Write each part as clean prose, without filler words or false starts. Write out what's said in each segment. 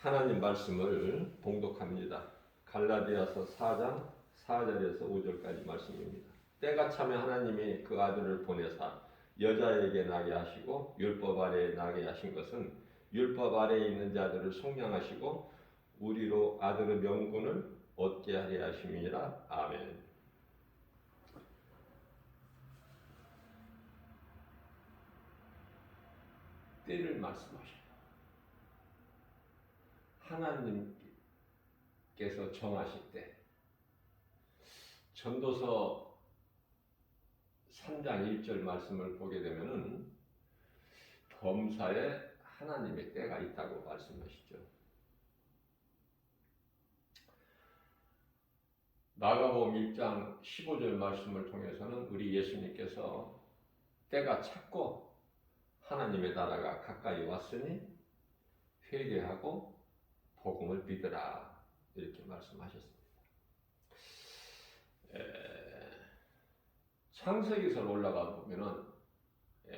하나님 말씀을 봉독합니다. 갈라디아서 4장 4절에서 5절까지 말씀입니다. 때가 차면 하나님이 그 아들을 보내사 여자에게 나게 하시고 율법 아래에 나게 하신 것은 율법 아래에 있는 자들을 속량하시고 우리로 아들의 명분을 얻게 하려 하심이니라. 아멘. 때를 말씀하셔요. 하나님께서 정하실 때 전도서 3장 1절 말씀을 보게 되면은 범사에 하나님의 때가 있다고 말씀하시죠. 마가복음 1장 15절 말씀을 통해서는 우리 예수님께서 때가 찼고 하나님의 나라가 가까이 왔으니 회개하고 복음을 믿으라 이렇게 말씀하셨습니다. 창세기서로 올라가 보면은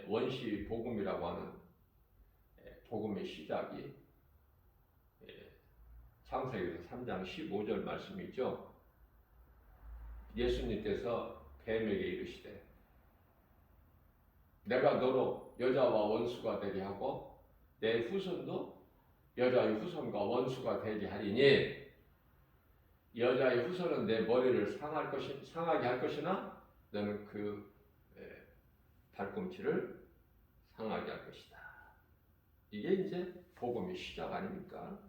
원시 복음이라고 하는 복음의 시작이 창세기서 3장 15절 말씀이죠. 예수님께서 뱀에게 이르시되 내가 너로 여자와 원수가 되게 하고 내 후손도 여자의 후손과 원수가 되게 하리니 여자의 후손은 내 머리를 상하게 할 것이나 너는 그 발꿈치를 상하게 할 것이다. 이게 이제 복음의 시작 아닙니까?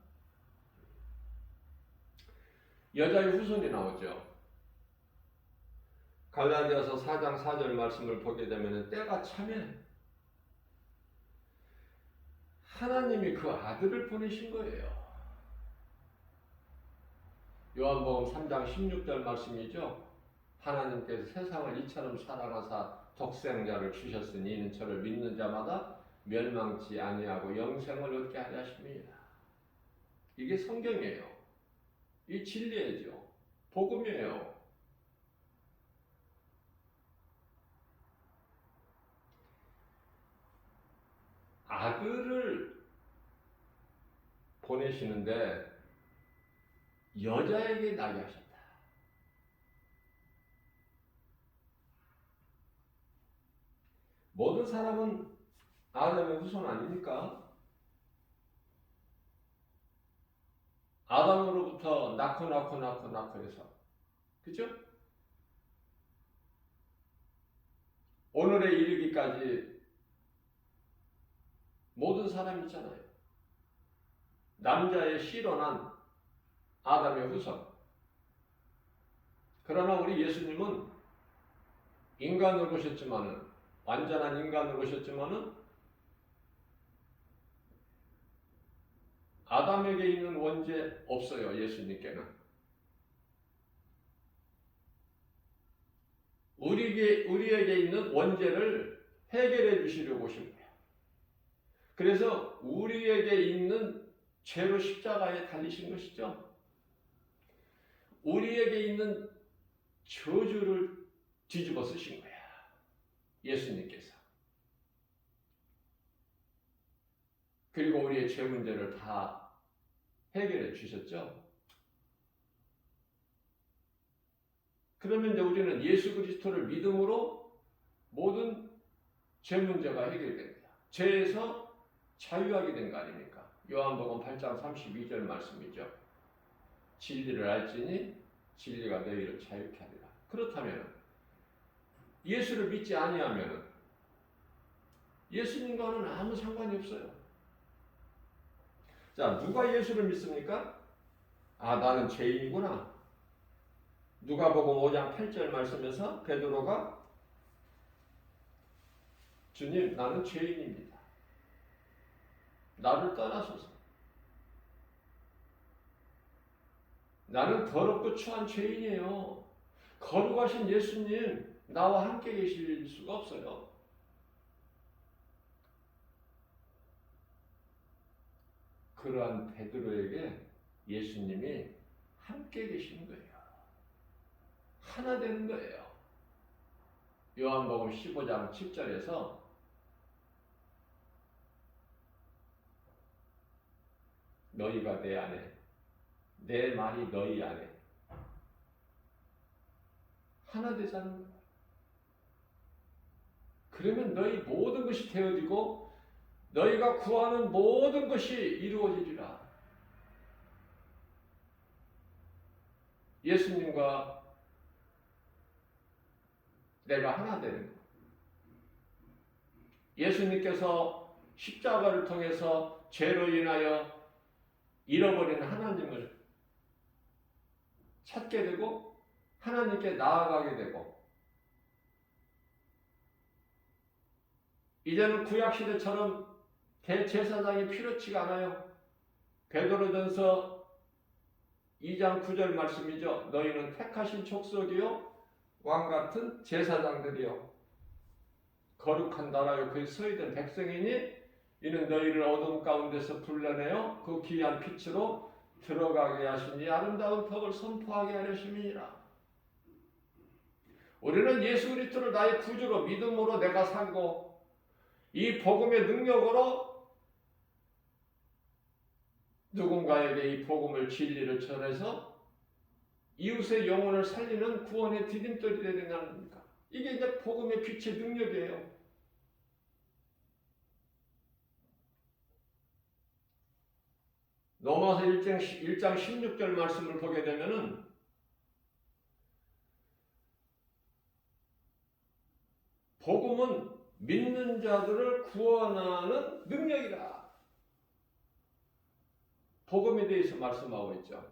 여자의 후손이 나오죠. 갈라디아서 4장 4절 말씀을 보게 되면 때가 차면 하나님이 그 아들을 보내신 거예요. 요한복음 3장 16절 말씀이죠. 하나님께서 세상을 이처럼 사랑하사 독생자를 주셨으니 이는 저를 믿는 자마다 멸망치 아니하고 영생을 얻게 하려 하심이라. 이게 성경이에요. 이 진리예요. 복음이에요. 아들을 보내시는데 여자에게 나게 하셨다. 모든 사람은 아담의 후손 아닙니까? 아담으로부터 낳고 해서 그죠? 오늘에 이르기까지 모든 사람이 있잖아요. 남자의 씨로 난 아담의 후손. 그러나 우리 예수님은 인간으로 오셨지만은 완전한 인간으로 오셨지만은 아담에게 있는 원죄 없어요. 예수님께는. 우리에게 있는 원죄를 해결해 주시려고 오신 거예요. 그래서 우리에게 있는 죄로 십자가에 달리신 것이죠. 우리에게 있는 저주를 뒤집어 쓰신 거야. 예수님께서. 그리고 우리의 죄 문제를 다 해결해 주셨죠. 그러면 이제 우리는 예수 그리스도를 믿음으로 모든 죄 문제가 해결됩니다. 죄에서 자유하게 된 거 아닙니까? 요한복음 8장 32절 말씀이죠. 진리를 알지니 진리가 너희를 자유케 하리라. 그렇다면 예수를 믿지 아니하면 예수님과는 아무 상관이 없어요. 자, 누가 예수를 믿습니까? 아, 나는 죄인이구나. 누가복음 5장 8절 말씀에서 베드로가 주님, 나는 죄인입니다. 나를 떠나소서. 나는 더럽고 추한 죄인이에요. 거룩하신 예수님, 나와 함께 계실 수가 없어요. 그러한 베드로에게 예수님이 함께 계시는 거예요. 하나 되는 거예요. 요한복음 15장 7절에서 너희가 내 안에, 내 말이 너희 안에 하나 되자는 거야. 그러면 너희 모든 것이 되어지고 너희가 구하는 모든 것이 이루어지리라. 예수님과 내가 하나 되는 거. 예수님께서 십자가를 통해서 죄로 인하여 잃어버린 하나님을 찾게 되고 하나님께 나아가게 되고, 이제는 구약시대처럼 대제사장이 필요치가 않아요. 베드로전서 2장 9절 말씀이죠. 너희는 택하신 족속이요 왕같은 제사장들이요 거룩한 나라요 그의 서있던 백성이니 이는 너희를 어둠 가운데서 불러내어 그 귀한 빛으로 들어가게 하시니 아름다운 덕을 선포하게 하려심이니라. 우리는 예수 그리스도를 나의 구주로 믿음으로 내가 살고 이 복음의 능력으로 누군가에게 이 복음을 진리를 전해서 이웃의 영혼을 살리는 구원의 디딤돌이 되는 거 아닙니까? 이게 이제 복음의 빛의 능력이에요. 로마서 1장 16절 말씀을 보게 되면은 복음은 믿는 자들을 구원하는 능력이다. 복음에 대해서 말씀하고 있죠.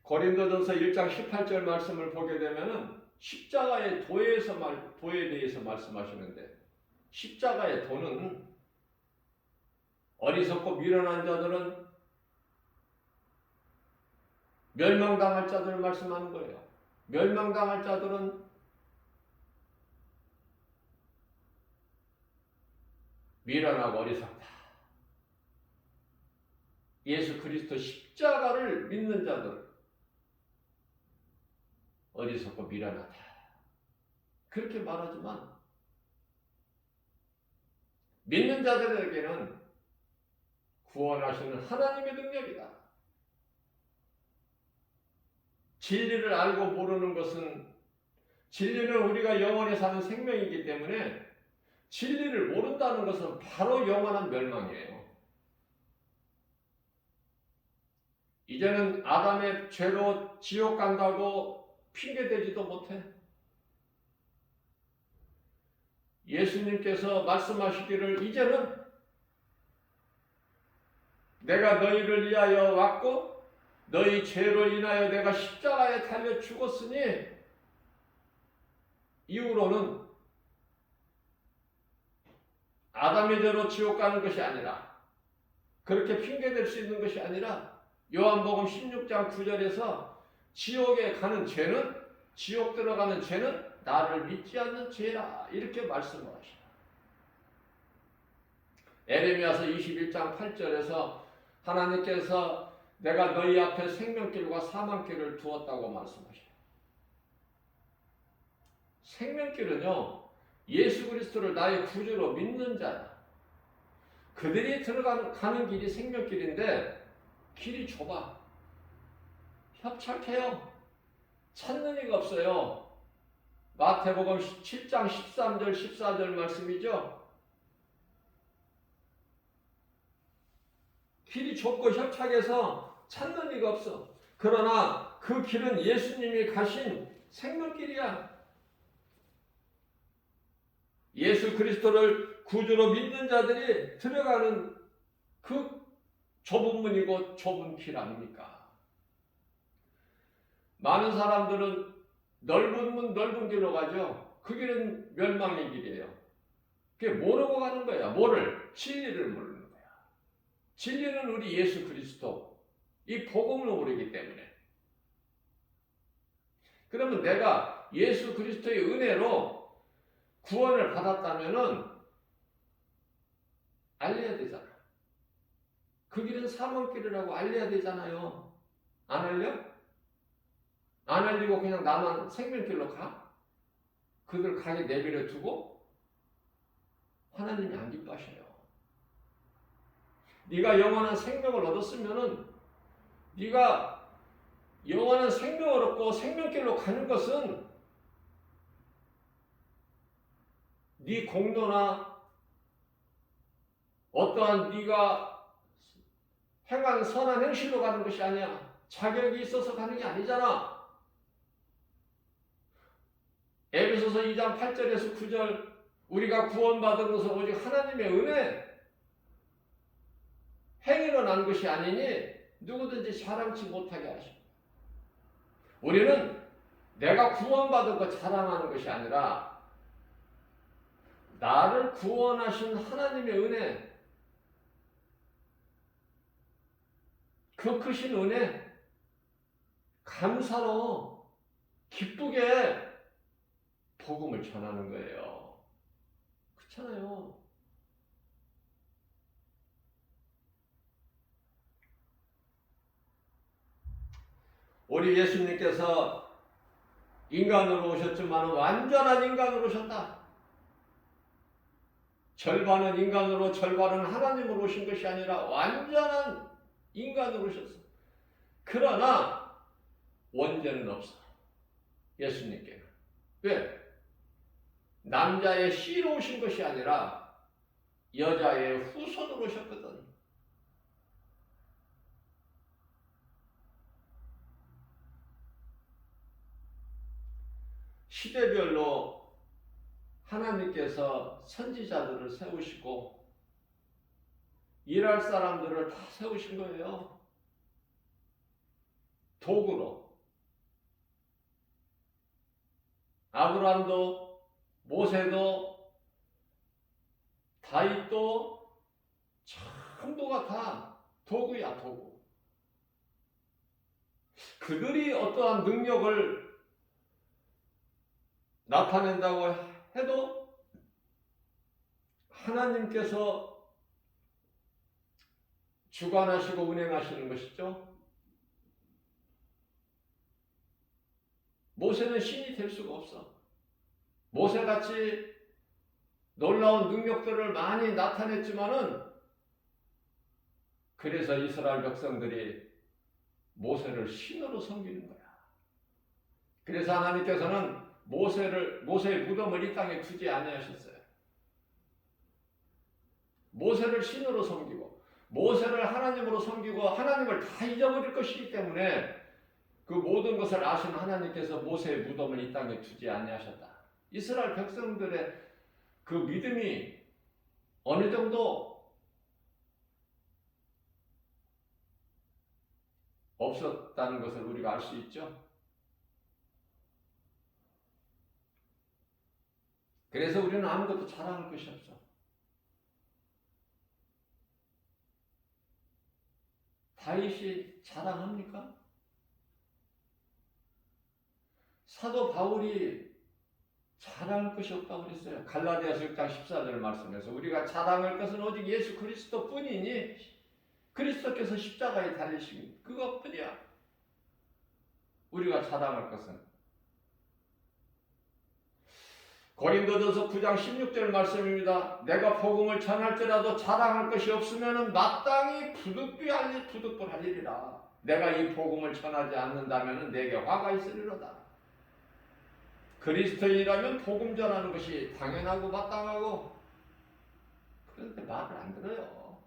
고린도전서 1장 18절 말씀을 보게 되면은 십자가의 도에 대해서 말씀하시는데, 십자가의 도는 어리석고 미련한 자들은 멸망당할 자들을 말씀하는 거예요. 멸망당할 자들은 미련하고 어리석다. 예수 그리스도 십자가를 믿는 자들 어리석고 미련하다. 그렇게 말하지만 믿는 자들에게는 구원하시는 하나님의 능력이다. 진리를 알고 모르는 것은, 진리는 우리가 영원히 사는 생명이기 때문에 진리를 모른다는 것은 바로 영원한 멸망이에요. 이제는 아담의 죄로 지옥 간다고 핑계대지도 못해. 예수님께서 말씀하시기를 이제는 내가 너희를 위하여 왔고 너희 죄로 인하여 내가 십자가에 달려 죽었으니 이후로는 아담의 죄로 지옥 가는 것이 아니라, 그렇게 핑계댈 수 있는 것이 아니라 요한복음 16장 9절에서 지옥에 가는 죄는, 지옥 들어가는 죄는 나를 믿지 않는 죄라, 이렇게 말씀을 하시다. 에레미야서 21장 8절에서 하나님께서 내가 너희 앞에 생명길과 사망길을 두었다고 말씀하셔요. 생명길은요, 예수 그리스도를 나의 구주로 믿는 자야. 그들이 가는 길이 생명길인데 길이 좁아. 협착해요. 찾는 이가 없어요. 마태복음 7장 13절 14절 말씀이죠. 길이 좁고 협착해서 찾는 이가 없어. 그러나 그 길은 예수님이 가신 생명길이야. 예수 그리스도를 구주로 믿는 자들이 들어가는 그 좁은 문이고 좁은 길 아닙니까? 많은 사람들은 넓은 문 넓은 길로 가죠. 그 길은 멸망의 길이에요. 그게 모르고 가는 거야. 뭐를? 진리를 모르는 거야. 진리는 우리 예수 그리스도, 이 복음을 모르기 때문에. 그러면 내가 예수 그리스도의 은혜로 구원을 받았다면은 알려야 되잖아. 그 길은 사망길이라고 알려야 되잖아요. 안 알려? 안 알리고 그냥 나만 생명길로 가? 그들 가게 내버려 두고? 하나님이 안 기뻐하셔요. 네가 영원한 생명을 얻었으면은 네가 영원한 생명을 얻고 생명길로 가는 것은 네 공로나 어떠한 네가 행한 선한 행실로 가는 것이 아니야. 자격이 있어서 가는 게 아니잖아. 에베소서 2장 8절에서 9절 우리가 구원받은 것은 오직 하나님의 은혜 행위로 난 것이 아니니 누구든지 자랑치 못하게 하십니다. 우리는 내가 구원받은 것 자랑하는 것이 아니라 나를 구원하신 하나님의 은혜, 그 크신 은혜 감사로 기쁘게 복음을 전하는 거예요. 그렇잖아요. 우리 예수님께서 인간으로 오셨지만 완전한 인간으로 오셨다. 절반은 인간으로 절반은 하나님으로 오신 것이 아니라 완전한 인간으로 오셨어. 그러나 원죄는 없어. 예수님께는. 왜? 남자의 씨로 오신 것이 아니라 여자의 후손으로 오셨거든. 시대별로 하나님께서 선지자들을 세우시고 일할 사람들을 다 세우신 거예요. 도구로. 아브라함도 모세도 다윗도 전부가 다 도구야, 도구. 그들이 어떠한 능력을 나타낸다고 해도 하나님께서 주관하시고 운행하시는 것이죠. 모세는 신이 될 수가 없어. 모세같이 놀라운 능력들을 많이 나타냈지만은 그래서 이스라엘 백성들이 모세를 신으로 섬기는 거야. 그래서 하나님께서는 모세의 무덤을 이 땅에 두지 아니하셨어요. 모세를 신으로 섬기고 모세를 하나님으로 섬기고 하나님을 다 잊어버릴 것이기 때문에 그 모든 것을 아시는 하나님께서 모세의 무덤을 이 땅에 두지 아니하셨다. 이스라엘 백성들의 그 믿음이 어느 정도 없었다는 것을 우리가 알 수 있죠. 그래서 우리는 아무것도 자랑할 것이 없어. 다윗이 자랑합니까? 사도 바울이 자랑할 것이 없다고 그랬어요. 갈라디아서 6장 14절 말씀에서 우리가 자랑할 것은 오직 예수 그리스도 뿐이니 그리스도께서 십자가에 달리신 그것뿐이야. 우리가 자랑할 것은. 고린도전서 9장 16절 말씀입니다. 내가 복음을 전할지라도 자랑할 것이 없으면 마땅히 부득불할 일이라. 내가 이 복음을 전하지 않는다면 내게 화가 있으리로다. 그리스도인이라면 복음 전하는 것이 당연하고 마땅하고, 그런데 말을 안 들어요.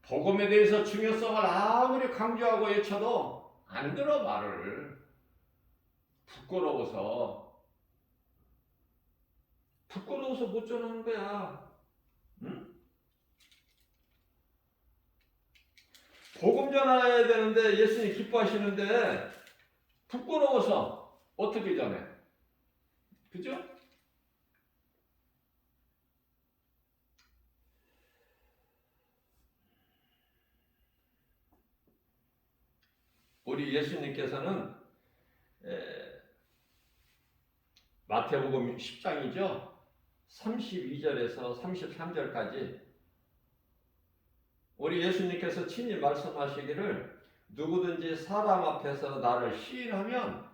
복음에 대해서 중요성을 아무리 강조하고 외쳐도 안 들어 말을. 부끄러워서 못 전하는 거야. 응? 복음 전해야 되는데 예수님 기뻐하시는데 부끄러워서 어떻게 전해? 그죠? 우리 예수님께서는 마태복음 10장이죠. 32절에서 33절까지 우리 예수님께서 친히 말씀하시기를 누구든지 사람 앞에서 나를 시인하면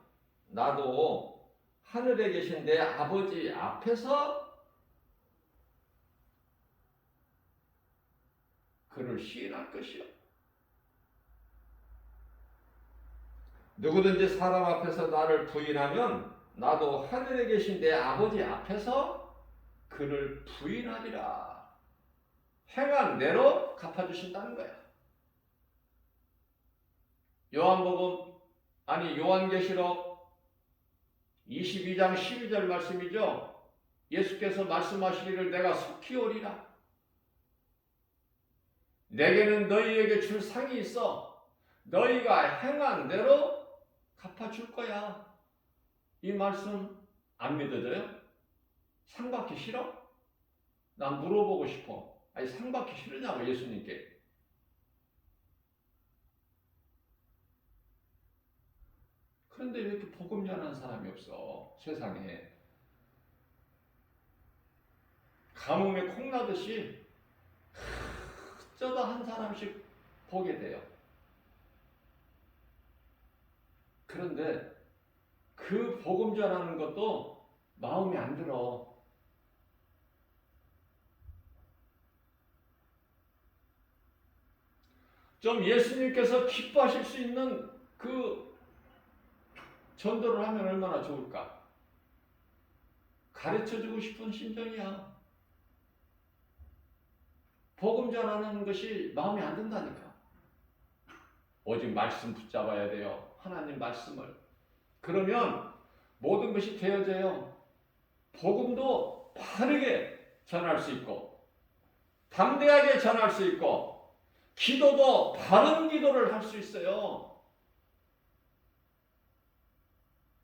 나도 하늘에 계신 내 아버지 앞에서 그를 시인할 것이요. 누구든지 사람 앞에서 나를 부인하면 나도 하늘에 계신 내 아버지 앞에서 그를 부인하리라. 행한 대로 갚아주신다는 거야. 요한계시록 22장 12절 말씀이죠. 예수께서 말씀하시기를 내가 속히 오리라. 내게는 너희에게 줄 상이 있어. 너희가 행한 대로 갚아줄 거야. 이 말씀 안 믿어져요? 상 받기 싫어? 난 물어보고 싶어. 아니, 상 받기 싫으냐고 예수님께. 그런데 왜 이렇게 복음 전하는 사람이 없어? 세상에. 가뭄에 콩나듯이 어쩌다 한 사람씩 보게 돼요. 그런데 그 복음 전하는 것도 마음에 안 들어. 좀 예수님께서 기뻐하실 수 있는 그 전도를 하면 얼마나 좋을까? 가르쳐주고 싶은 심정이야. 복음 전하는 것이 마음에 안 든다니까. 오직 말씀 붙잡아야 돼요. 하나님 말씀을. 그러면 모든 것이 되어져요. 복음도 바르게 전할 수 있고, 담대하게 전할 수 있고, 기도도 바른 기도를 할 수 있어요.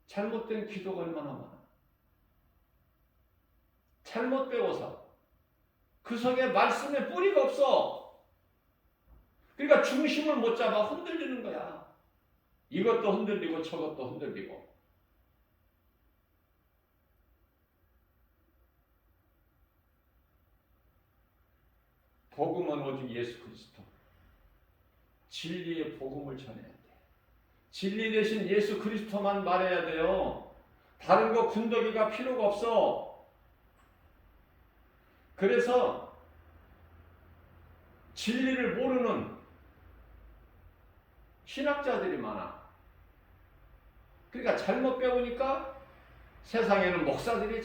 잘못된 기도가 얼마나 많아. 잘못 배워서 그 속에 말씀의 뿌리가 없어. 그러니까 중심을 못 잡아 흔들리는 거야. 이것도 흔들리고 저것도 흔들리고. 복음은 오직 예수 그리스도. 진리의 복음을 전해야 돼. 진리 대신 예수 그리스도만 말해야 돼요. 다른 거 군더기가 필요가 없어. 그래서 진리를 모르는 신학자들이 많아. 그러니까 잘못 배우니까 세상에는 목사들이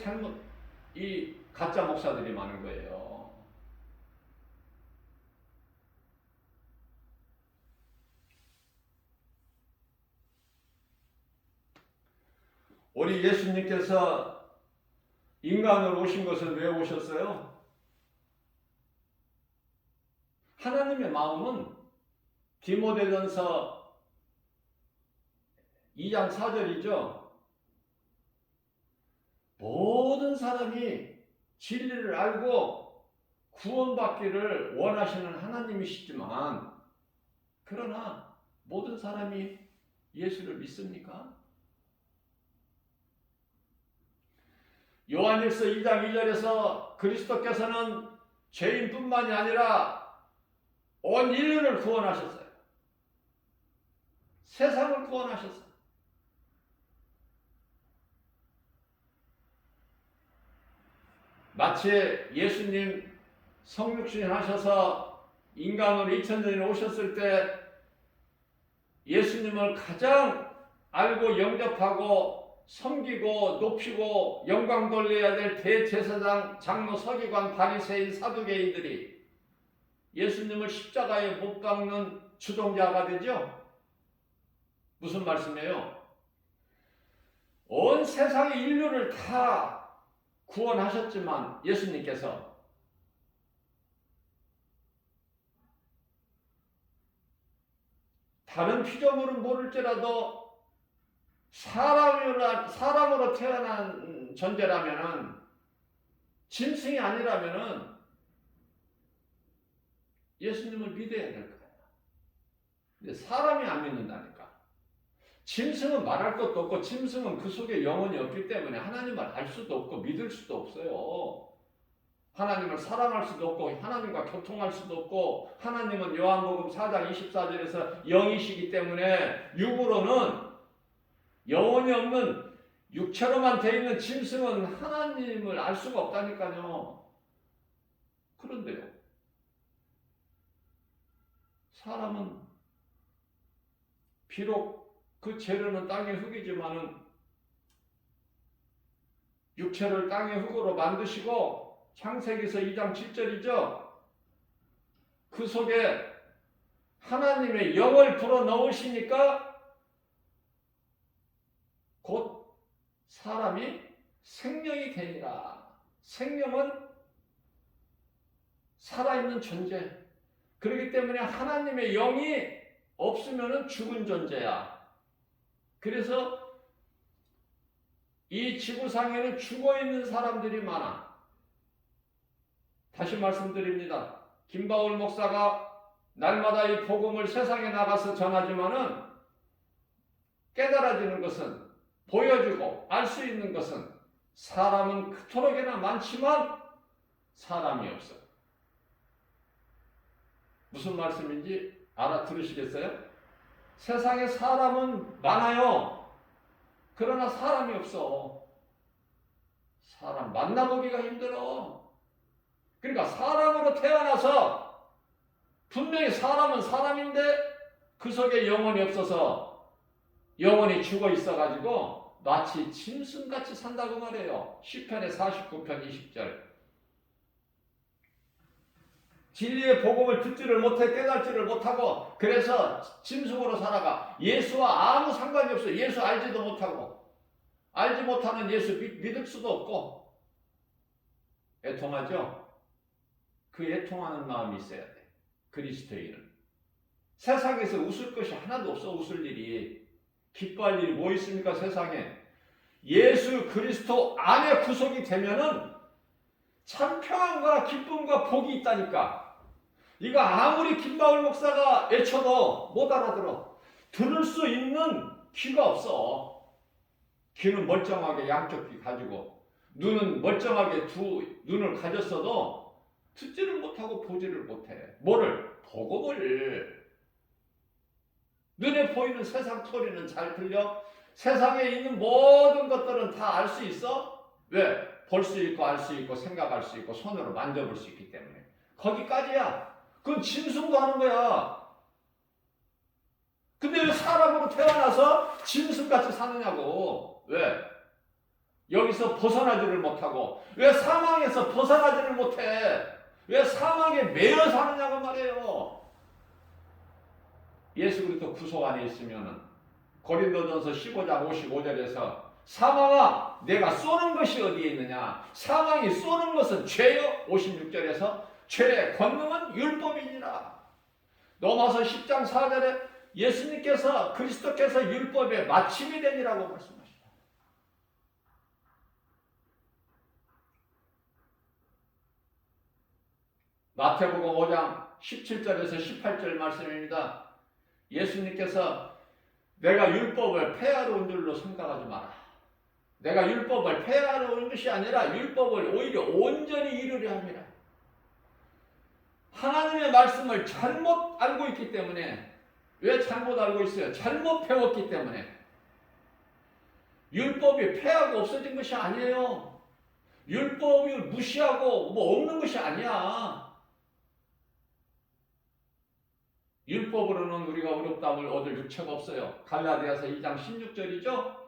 이 가짜 목사들이 많은 거예요. 우리 예수님께서 인간으로 오신 것은 왜 오셨어요? 하나님의 마음은 디모데전서 2장 4절이죠. 모든 사람이 진리를 알고 구원받기를 원하시는 하나님이시지만, 그러나 모든 사람이 예수를 믿습니까? 요한일서 2장 2절에서 그리스도께서는 죄인뿐만이 아니라 온 인류를 구원하셨어요. 세상을 구원하셨어요. 마치 예수님 성육신 하셔서 인간으로 2000년에 오셨을 때 예수님을 가장 알고 영접하고 섬기고 높이고 영광 돌려야 될 대제사장, 장로, 서기관, 바리새인, 사두개인들이 예수님을 십자가에 못 박는 주동자가 되죠. 무슨 말씀이에요? 온 세상의 인류를 다 구원하셨지만 예수님께서 다른 피조물은 모를지라도 사람으로 태어난 존재라면은, 짐승이 아니라면은 예수님을 믿어야 될 거예요. 근데 사람이 안 믿는다니까. 짐승은 말할 것도 없고, 짐승은 그 속에 영혼이 없기 때문에 하나님을 알 수도 없고 믿을 수도 없어요. 하나님을 사랑할 수도 없고 하나님과 교통할 수도 없고, 하나님은 요한복음 4장 24절에서 영이시기 때문에 육으로는, 영혼이 없는 육체로만 되어 있는 짐승은 하나님을 알 수가 없다니까요. 그런데요, 사람은 비록 그 재료는 땅의 흙이지만은 육체를 땅의 흙으로 만드시고 창세기서 2장 7절이죠. 그 속에 하나님의 영을 불어넣으시니까 곧 사람이 생명이 되니라. 생명은 살아있는 존재. 그렇기 때문에 하나님의 영이 없으면 죽은 존재야. 그래서 이 지구상에는 죽어있는 사람들이 많아. 다시 말씀드립니다. 김바울 목사가 날마다 이 복음을 세상에 나가서 전하지만은 깨달아지는 것은, 보여주고 알 수 있는 것은 사람은 그토록이나 많지만 사람이 없어. 무슨 말씀인지 알아들으시겠어요? 세상에 사람은 많아요. 그러나 사람이 없어. 사람 만나보기가 힘들어. 그러니까 사람으로 태어나서 분명히 사람은 사람인데 그 속에 영혼이 없어서 영혼이 죽어 있어가지고 마치 짐승같이 산다고 말해요. 시편의 49편 20절. 진리의 복음을 듣지를 못해 깨달지를 못하고 그래서 짐승으로 살아가. 예수와 아무 상관이 없어. 예수 알지도 못하고 알지 못하는 예수 믿을 수도 없고. 애통하죠? 그 애통하는 마음이 있어야 돼. 그리스도인은 세상에서 웃을 것이 하나도 없어. 웃을 일이, 기뻐할 일이 뭐 있습니까? 세상에 예수 그리스도 안에 구속이 되면은 참 평안과 기쁨과 복이 있다니까. 이거 아무리 김바울 목사가 외쳐도 못 알아들어. 들을 수 있는 귀가 없어. 귀는 멀쩡하게 양쪽 귀 가지고 눈은 멀쩡하게 두 눈을 가졌어도 듣지를 못하고 보지를 못해. 뭐를? 복음을. 눈에 보이는 세상 소리는 잘 들려? 세상에 있는 모든 것들은 다 알 수 있어? 왜? 볼 수 있고 알 수 있고 생각할 수 있고 손으로 만져볼 수 있기 때문에. 거기까지야. 그건 짐승도 하는 거야. 근데 왜 사람으로 태어나서 짐승같이 사느냐고. 왜? 여기서 벗어나지를 못하고 왜 사망에서 벗어나지를 못해? 왜 사망에 매여 사느냐고 말이에요. 예수 그리스도 구속 안에 있으면은 고린도전서 15장 55절에서 사망아 내가 쏘는 것이 어디에 있느냐? 사망이 쏘는 것은 죄요. 56절에서 죄의 권능은 율법이니라. 로마서 10장 4절에 예수님께서 그리스도께서 율법의 마침이 되니라고 말씀하십니다. 마태복음 5장 17절에서 18절 말씀입니다. 예수님께서 내가 율법을 폐하러 온 줄로 생각하지 마라. 내가 율법을 폐하러 온 것이 아니라 율법을 오히려 온전히 이루려 합니다. 하나님의 말씀을 잘못 알고 있기 때문에. 왜 잘못 알고 있어요? 잘못 배웠기 때문에. 율법이 폐하고 없어진 것이 아니에요. 율법을 무시하고 뭐 없는 것이 아니야. 율법으로는 우리가 의롭다함을 얻을 육체가 없어요. 갈라디아서 2장 16절이죠.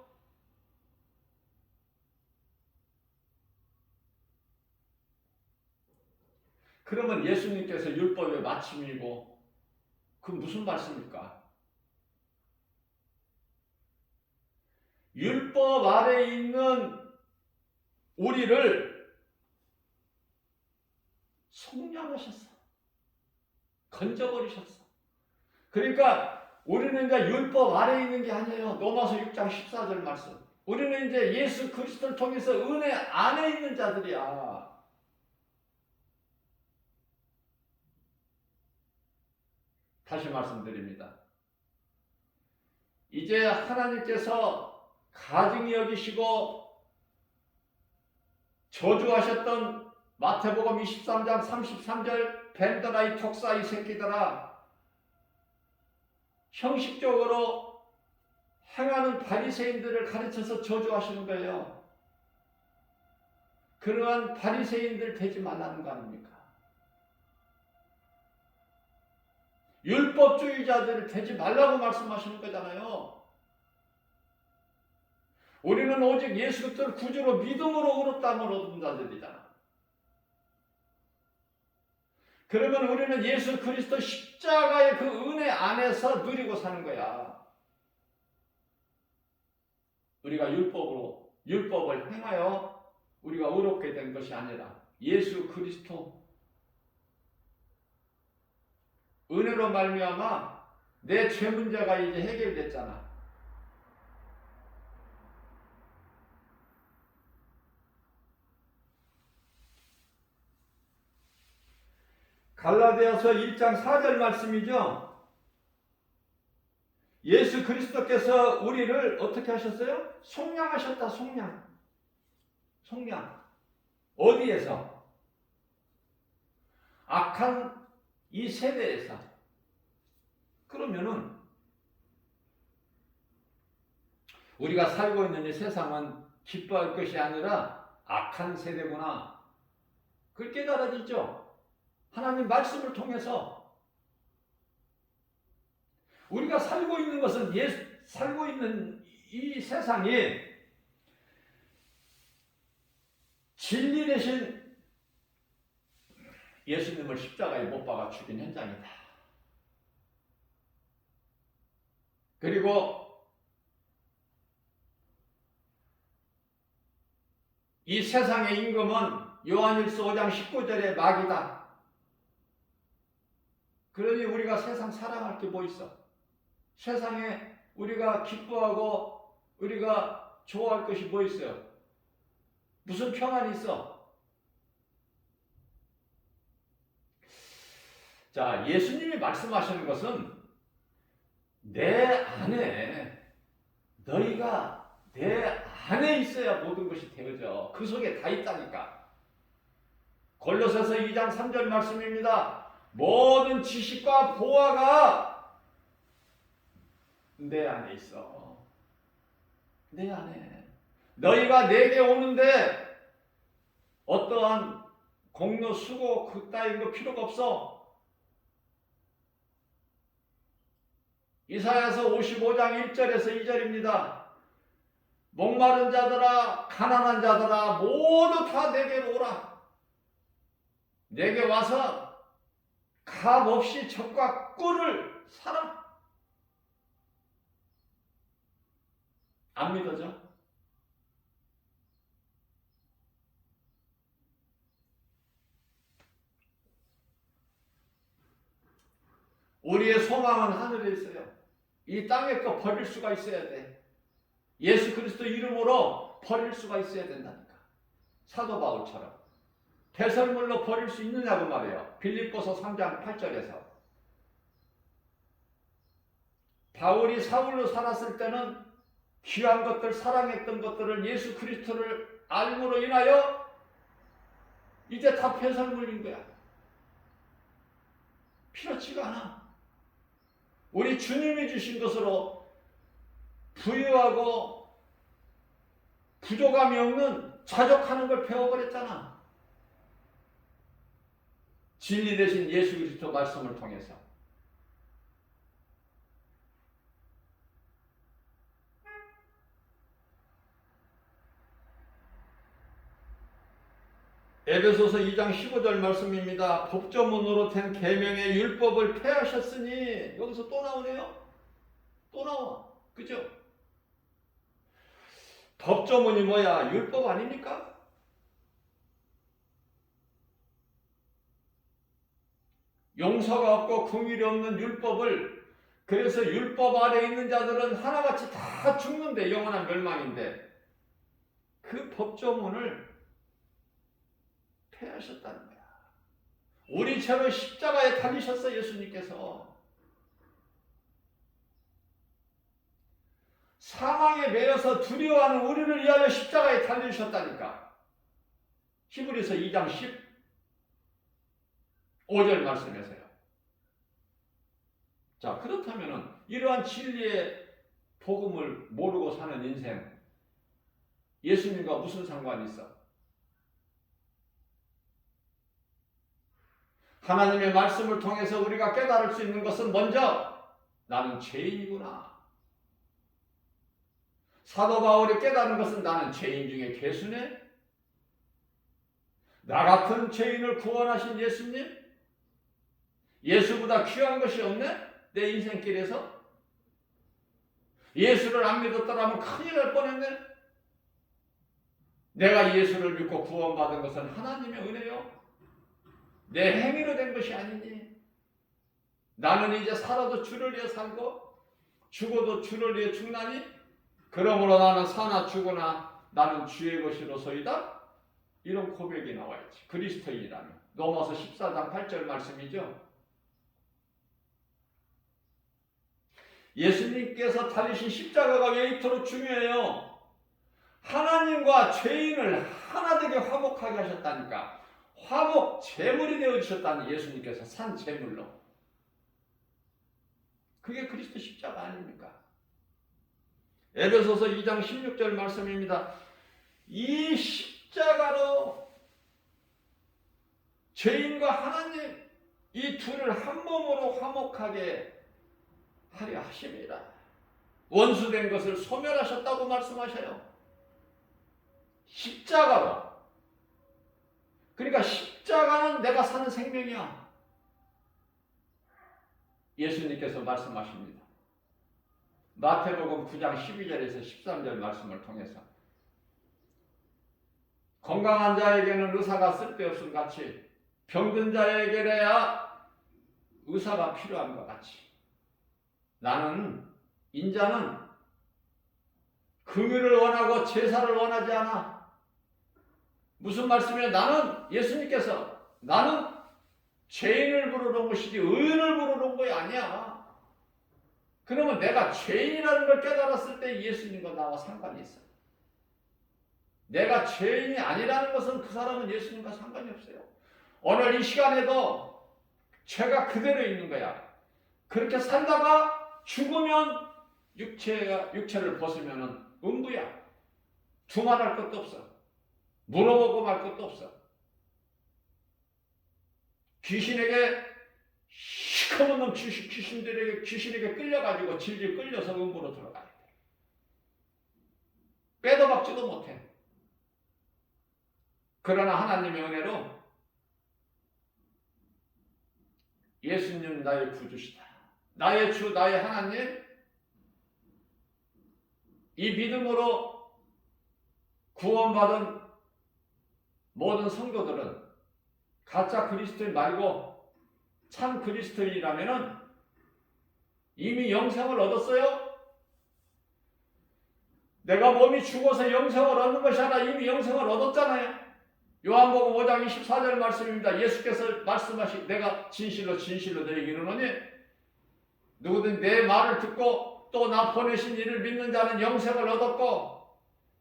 그러면 예수님께서 율법의 마침이고 그 무슨 말씀입니까? 율법 아래에 있는 우리를 속량하셨어. 건져버리셨어. 그러니까 우리는 이제 율법 아래에 있는 게 아니에요. 로마서 6장 14절 말씀. 우리는 이제 예수 그리스도를 통해서 은혜 안에 있는 자들이야. 다시 말씀드립니다. 이제 하나님께서 가증히 여기시고 저주하셨던 마태복음 23장 33절 벤더라 이 톡사 이 새끼들아, 형식적으로 행하는 바리새인들을 가르쳐서 저주하시는 거예요. 그러한 바리새인들 되지 말라는 거 아닙니까? 율법주의자들이 되지 말라고 말씀하시는 거잖아요. 우리는 오직 예수 그리스도를 구주로 믿음으로 의롭다함을 얻은 자들이잖아. 그러면 우리는 예수 그리스도 십자가의 그 은혜 안에서 누리고 사는 거야. 우리가 율법을 행하여 우리가 의롭게 된 것이 아니라 예수 그리스도 은혜로 말미암아 내 죄 문제가 이제 해결됐잖아. 갈라디아서 1장 4절 말씀이죠. 예수 그리스도께서 우리를 어떻게 하셨어요? 속량하셨다. 속량. 어디에서? 악한 이 세대에서. 그러면은 우리가 살고 있는 이 세상은 기뻐할 것이 아니라 악한 세대구나. 그걸 깨달아지죠. 하나님 말씀을 통해서 우리가 살고 있는 것은 살고 있는 이 세상이 진리 대신 예수님을 십자가에 못 박아 죽인 현장이다. 그리고 이 세상의 임금은 요한일서 5장 19절의 마귀다. 그러니 우리가 세상 사랑할 게 뭐 있어? 세상에 우리가 기뻐하고 우리가 좋아할 것이 뭐 있어요? 무슨 평안이 있어? 자, 예수님이 말씀하시는 것은 내 안에 너희가 내 안에 있어야 모든 것이 되어져. 그 속에 다 있다니까. 골로새서 2장 3절 말씀입니다. 모든 지식과 보화가 내 안에 있어. 내 안에. 너희가 내게 오는데 어떠한 공로 수고 그따윈 거 필요가 없어. 이사야서 55장 1절에서 2절입니다. 목마른 자들아 가난한 자들아 모두 다 내게로 오라. 내게 와서 값 없이 젖과 꿀을 사라. 안 믿어져? 우리의 소망은 하늘에 있어요. 이 땅의 거 버릴 수가 있어야 돼. 예수 그리스도 이름으로 버릴 수가 있어야 된다니까. 사도 바울처럼. 배설물로 버릴 수 있느냐고 말해요. 빌립보서 3장 8절에서. 바울이 사울로 살았을 때는 귀한 것들, 사랑했던 것들을 예수 그리스도를 알므로 인하여 이제 다 배설물인 거야. 필요치가 않아. 우리 주님이 주신 것으로 부유하고 부족함이 없는 자족하는 걸 배워버렸잖아. 진리 대신 예수 그리스도 말씀을 통해서. 에베소서 2장 15절 말씀입니다. 법조문으로 된 계명의 율법을 폐하셨으니. 여기서 또 나오네요. 또 나와. 그죠? 법조문이 뭐야? 율법 아닙니까? 용서가 없고 긍휼이 없는 율법을, 그래서 율법 아래 있는 자들은 하나같이 다 죽는데, 영원한 멸망인데, 그 법조문을 폐하셨다는 거야. 우리 죄로 십자가에 달리셨어. 예수님께서 사망에 매여서 두려워하는 우리를 위하여 십자가에 달리셨다니까. 히브리서 2장 15절 말씀에서요. 자, 그렇다면 이러한 진리의 복음을 모르고 사는 인생, 예수님과 무슨 상관이 있어? 하나님의 말씀을 통해서 우리가 깨달을 수 있는 것은 먼저 나는 죄인이구나. 사도 바울이 깨달은 것은 나는 죄인 중에 괴수네. 나 같은 죄인을 구원하신 예수님, 예수보다 귀한 것이 없네? 내 인생길에서? 예수를 안 믿었더라면 큰일 날 뻔했네? 내가 예수를 믿고 구원받은 것은 하나님의 은혜요. 내 행위로 된 것이 아니니. 나는 이제 살아도 주를 위해 살고 죽어도 주를 위해 죽나니? 그러므로 나는 사나 죽으나 나는 주의 것이로소이다. 이런 고백이 나와야지. 그리스도인이라면. 로마서 14장 8절 말씀이죠. 예수님께서 달리신 십자가가 왜 이토록 중요해요? 하나님과 죄인을 하나 되게 화목하게 하셨다니까. 화목 제물이 되어주셨다는 예수님께서 산 제물로. 그게 그리스도 십자가 아닙니까? 에베소서 2장 16절 말씀입니다. 이 십자가로 죄인과 하나님 이 둘을 한 몸으로 화목하게 하려 하십니다. 원수된 것을 소멸하셨다고 말씀하셔요. 십자가로. 그러니까 십자가는 내가 사는 생명이야. 예수님께서 말씀하십니다. 마태복음 9장 12절에서 13절 말씀을 통해서 건강한 자에게는 의사가 쓸데없음 같이 병든 자에게야 의사가 필요한 것 같이 나는 인자는 긍휼을 원하고 제사를 원하지 않아. 무슨 말씀이에요? 나는 예수님께서 나는 죄인을 부르는 것이지 의인을 부르는 것이 아니야. 그러면 내가 죄인이라는 걸 깨달았을 때 예수님과 나와 상관이 있어. 내가 죄인이 아니라는 것은 그 사람은 예수님과 상관이 없어요. 오늘 이 시간에도 죄가 그대로 있는 거야. 그렇게 살다가 죽으면 육체를 벗으면 음부야. 두말할 것도 없어. 물어보고 말 것도 없어. 귀신에게 시커먼 귀신에게 끌려가지고 질질 끌려서 음부로 들어가야 돼. 빼도 박지도 못해. 그러나 하나님의 은혜로 예수님 나의 구주시다. 나의 주, 나의 하나님, 이 믿음으로 구원받은 모든 성도들은 가짜 그리스도인 말고 참 그리스도인이라면 이미 영생을 얻었어요. 내가 몸이 죽어서 영생을 얻는 것이 아니라 이미 영생을 얻었잖아요. 요한복음 5장 24절 말씀입니다. 예수께서 말씀하신 내가 진실로 진실로 너희에게 이르노니 누구든 내 말을 듣고 또 나 보내신 이를 믿는 자는 영생을 얻었고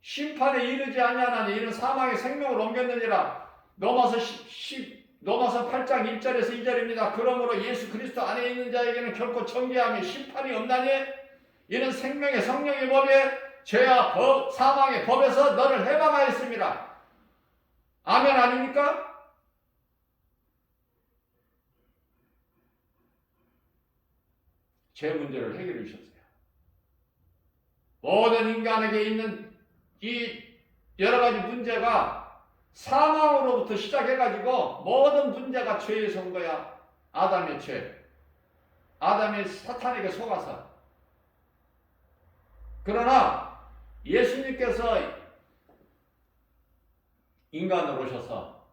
심판에 이르지 아니하나니 이는 사망의 생명을 옮겼느니라. 로마서 8장 1절에서 2절입니다. 그러므로 예수 그리스도 안에 있는 자에게는 결코 정죄함이 심판이 없나니 이는 생명의 성령의 법에 죄와 법, 사망의 법에서 너를 해방하였습니다. 아멘 아닙니까? 죄 문제를 해결해 주셨어요. 모든 인간에게 있는 이 여러 가지 문제가 사망으로부터 시작해가지고 모든 문제가 죄에서 온 거야. 아담의 죄. 아담이 사탄에게 속아서. 그러나 예수님께서 인간으로 오셔서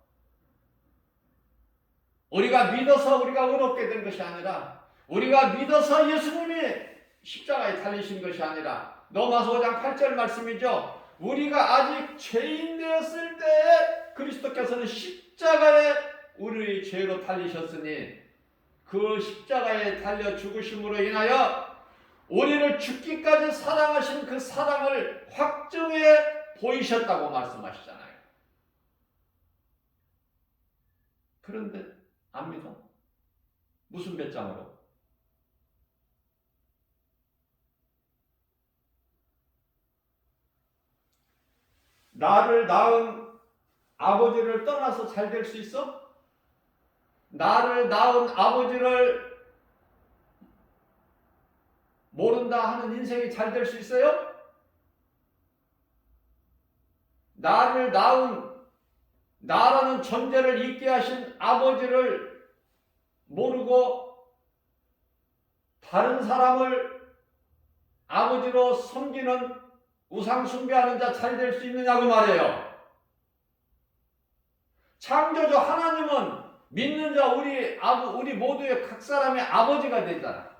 우리가 믿어서 우리가 의롭게 된 것이 아니라 우리가 믿어서 예수님이 십자가에 달리신 것이 아니라 로마서 5장 8절 말씀이죠. 우리가 아직 죄인 되었을 때 그리스도께서는 십자가에 우리의 죄로 달리셨으니 그 십자가에 달려 죽으심으로 인하여 우리를 죽기까지 사랑하신 그 사랑을 확증해 보이셨다고 말씀하시잖아요. 그런데 안 믿어? 무슨 배짱으로? 나를 낳은 아버지를 떠나서 잘 될 수 있어? 나를 낳은 아버지를 모른다 하는 인생이 잘 될 수 있어요? 나를 낳은 나라는 존재를 있게 하신 아버지를 모르고 다른 사람을 아버지로 섬기는 우상 숭배하는 자 잘 될 수 있느냐고 말해요. 창조주 하나님은 믿는 자 우리 모두의 각 사람의 아버지가 되잖아.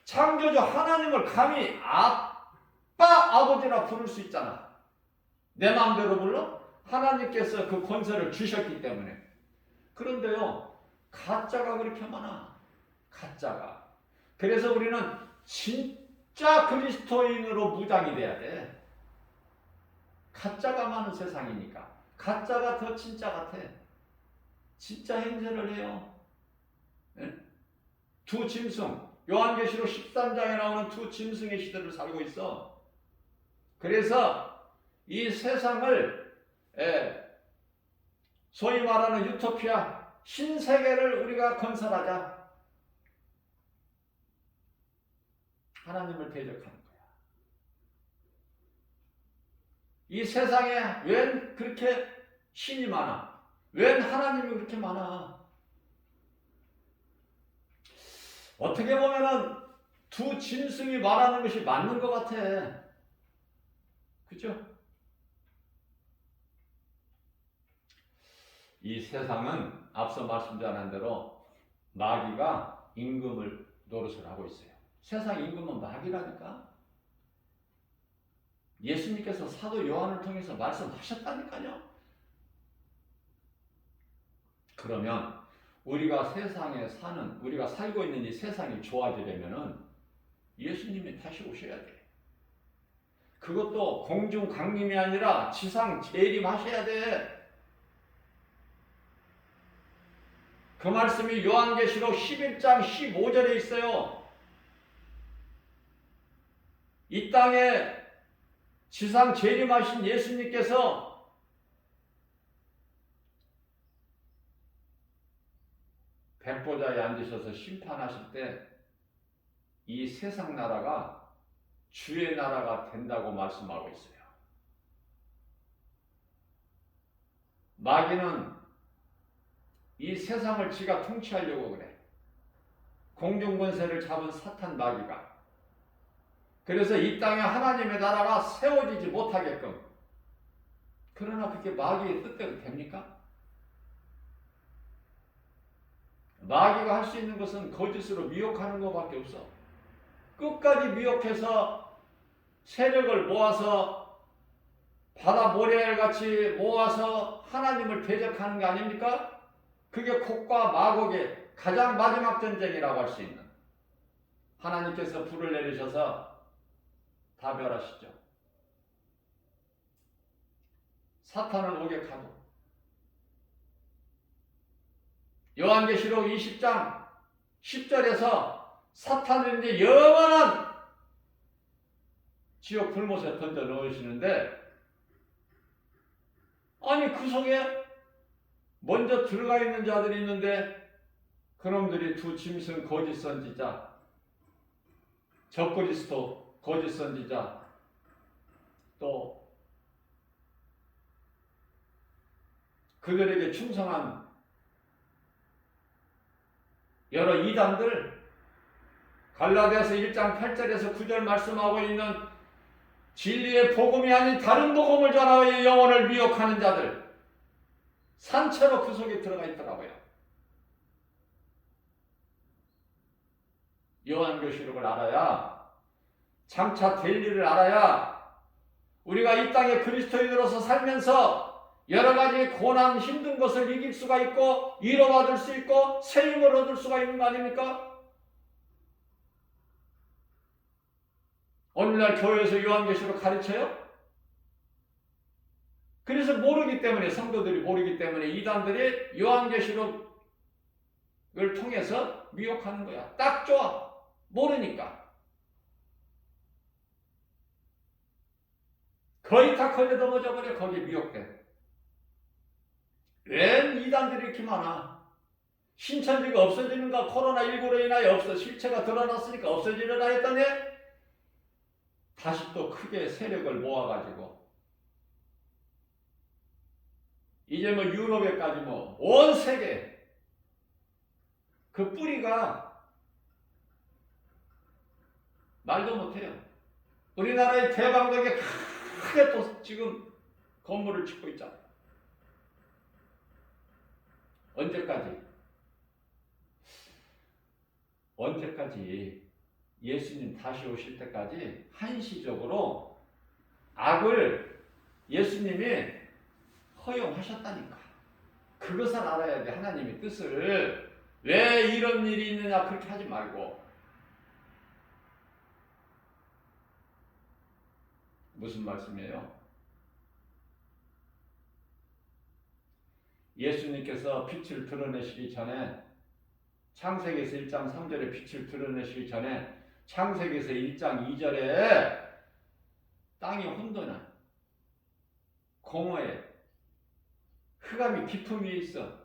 창조주 하나님을 감히 아빠 아버지라 부를 수 있잖아. 내 마음대로 불러? 하나님께서 그 권세를 주셨기 때문에. 그런데요, 가짜가 그렇게 많아. 가짜가. 그래서 우리는 진짜 그리스도인으로 무장이 돼야 돼. 가짜가 많은 세상이니까. 가짜가 더 진짜 같아. 진짜 행세를 해요. 네? 두 짐승, 요한계시록 13장에 나오는 두 짐승의 시대를 살고 있어. 그래서 이 세상을 소위 말하는 유토피아, 신세계를 우리가 건설하자. 하나님을 대적하는 거야. 이 세상에 웬 그렇게 신이 많아? 웬 하나님이 그렇게 많아? 어떻게 보면은 두 짐승이 말하는 것이 맞는 것 같아. 그죠? 이 세상은 앞서 말씀드린 대로 마귀가 임금을 노릇을 하고 있어요. 세상 임금은 마귀라니까. 예수님께서 사도 요한을 통해서 말씀하셨다니까요. 그러면 우리가 세상에 사는, 우리가 살고 있는 이 세상이 좋아지려면은 예수님이 다시 오셔야 돼. 그것도 공중 강림이 아니라 지상 재림하셔야 돼. 그 말씀이 요한계시록 11장 15절에 있어요. 이 땅에 지상 재림하신 예수님께서 백보자에 앉으셔서 심판하실 때 이 세상 나라가 주의 나라가 된다고 말씀하고 있어요. 마귀는 이 세상을 지가 통치하려고 그래. 공중권세를 잡은 사탄 마귀가. 그래서 이 땅에 하나님의 나라가 세워지지 못하게끔. 그러나 그게 마귀의 뜻대로 됩니까? 마귀가 할 수 있는 것은 거짓으로 미혹하는 것밖에 없어. 끝까지 미혹해서 세력을 모아서 바다 모래알같이 모아서 하나님을 대적하는 게 아닙니까? 그게 곡과 마곡의 가장 마지막 전쟁이라고 할 수 있는. 하나님께서 불을 내리셔서 다 멸하시죠. 사탄을 오격하고. 요한계시록 20장 10절에서 사탄을 이제 영원한 지옥 불못에 던져 넣으시는데, 아니 그 속에 먼저 들어가 있는 자들이 있는데 그놈들이 두 짐승 거짓 선지자, 적그리스도 거짓 선지자, 또 그들에게 충성한 여러 이단들, 갈라디아서 1장 8절에서 9절 말씀하고 있는 진리의 복음이 아닌 다른 복음을 전하여 영혼을 미혹하는 자들, 산채로 그 속에 들어가 있더라고요. 요한계시록을 알아야, 장차 될 일을 알아야 우리가 이 땅에 그리스도인으로서 살면서 여러 가지 고난, 힘든 것을 이길 수가 있고 위로받을 수 있고 새 힘을 얻을 수가 있는 거 아닙니까? 오늘날 교회에서 요한계시록 가르쳐요? 그래서 모르기 때문에, 성도들이 모르기 때문에 이단들이 요한계시록을 통해서 미혹하는 거야. 딱 좋아. 모르니까. 거의 다 걸려 넘어져 버려. 거기에 미혹돼. 웬 이단들이 이렇게 많아? 신천지가 없어지는가? 코로나19로 인하여 실체가 드러났으니까 없어지려나 했더니 다시 또 크게 세력을 모아가지고 이제 뭐 유럽에까지 뭐 온 세계 그 뿌리가 말도 못해요. 우리나라의 대방동에 크게 또 지금 건물을 짓고 있잖아. 언제까지 예수님 다시 오실 때까지 한시적으로 악을 예수님이 허용하셨다니까. 그것을 알아야 돼. 하나님의 뜻을. 왜 이런 일이 있느냐 그렇게 하지 말고. 무슨 말씀이에요? 예수님께서 빛을 드러내시기 전에 창세기에서 1장 3절에 빛을 드러내시기 전에 창세기에서 1장 2절에 땅이 혼돈해, 공허해, 흑암이 깊음 위에 있어.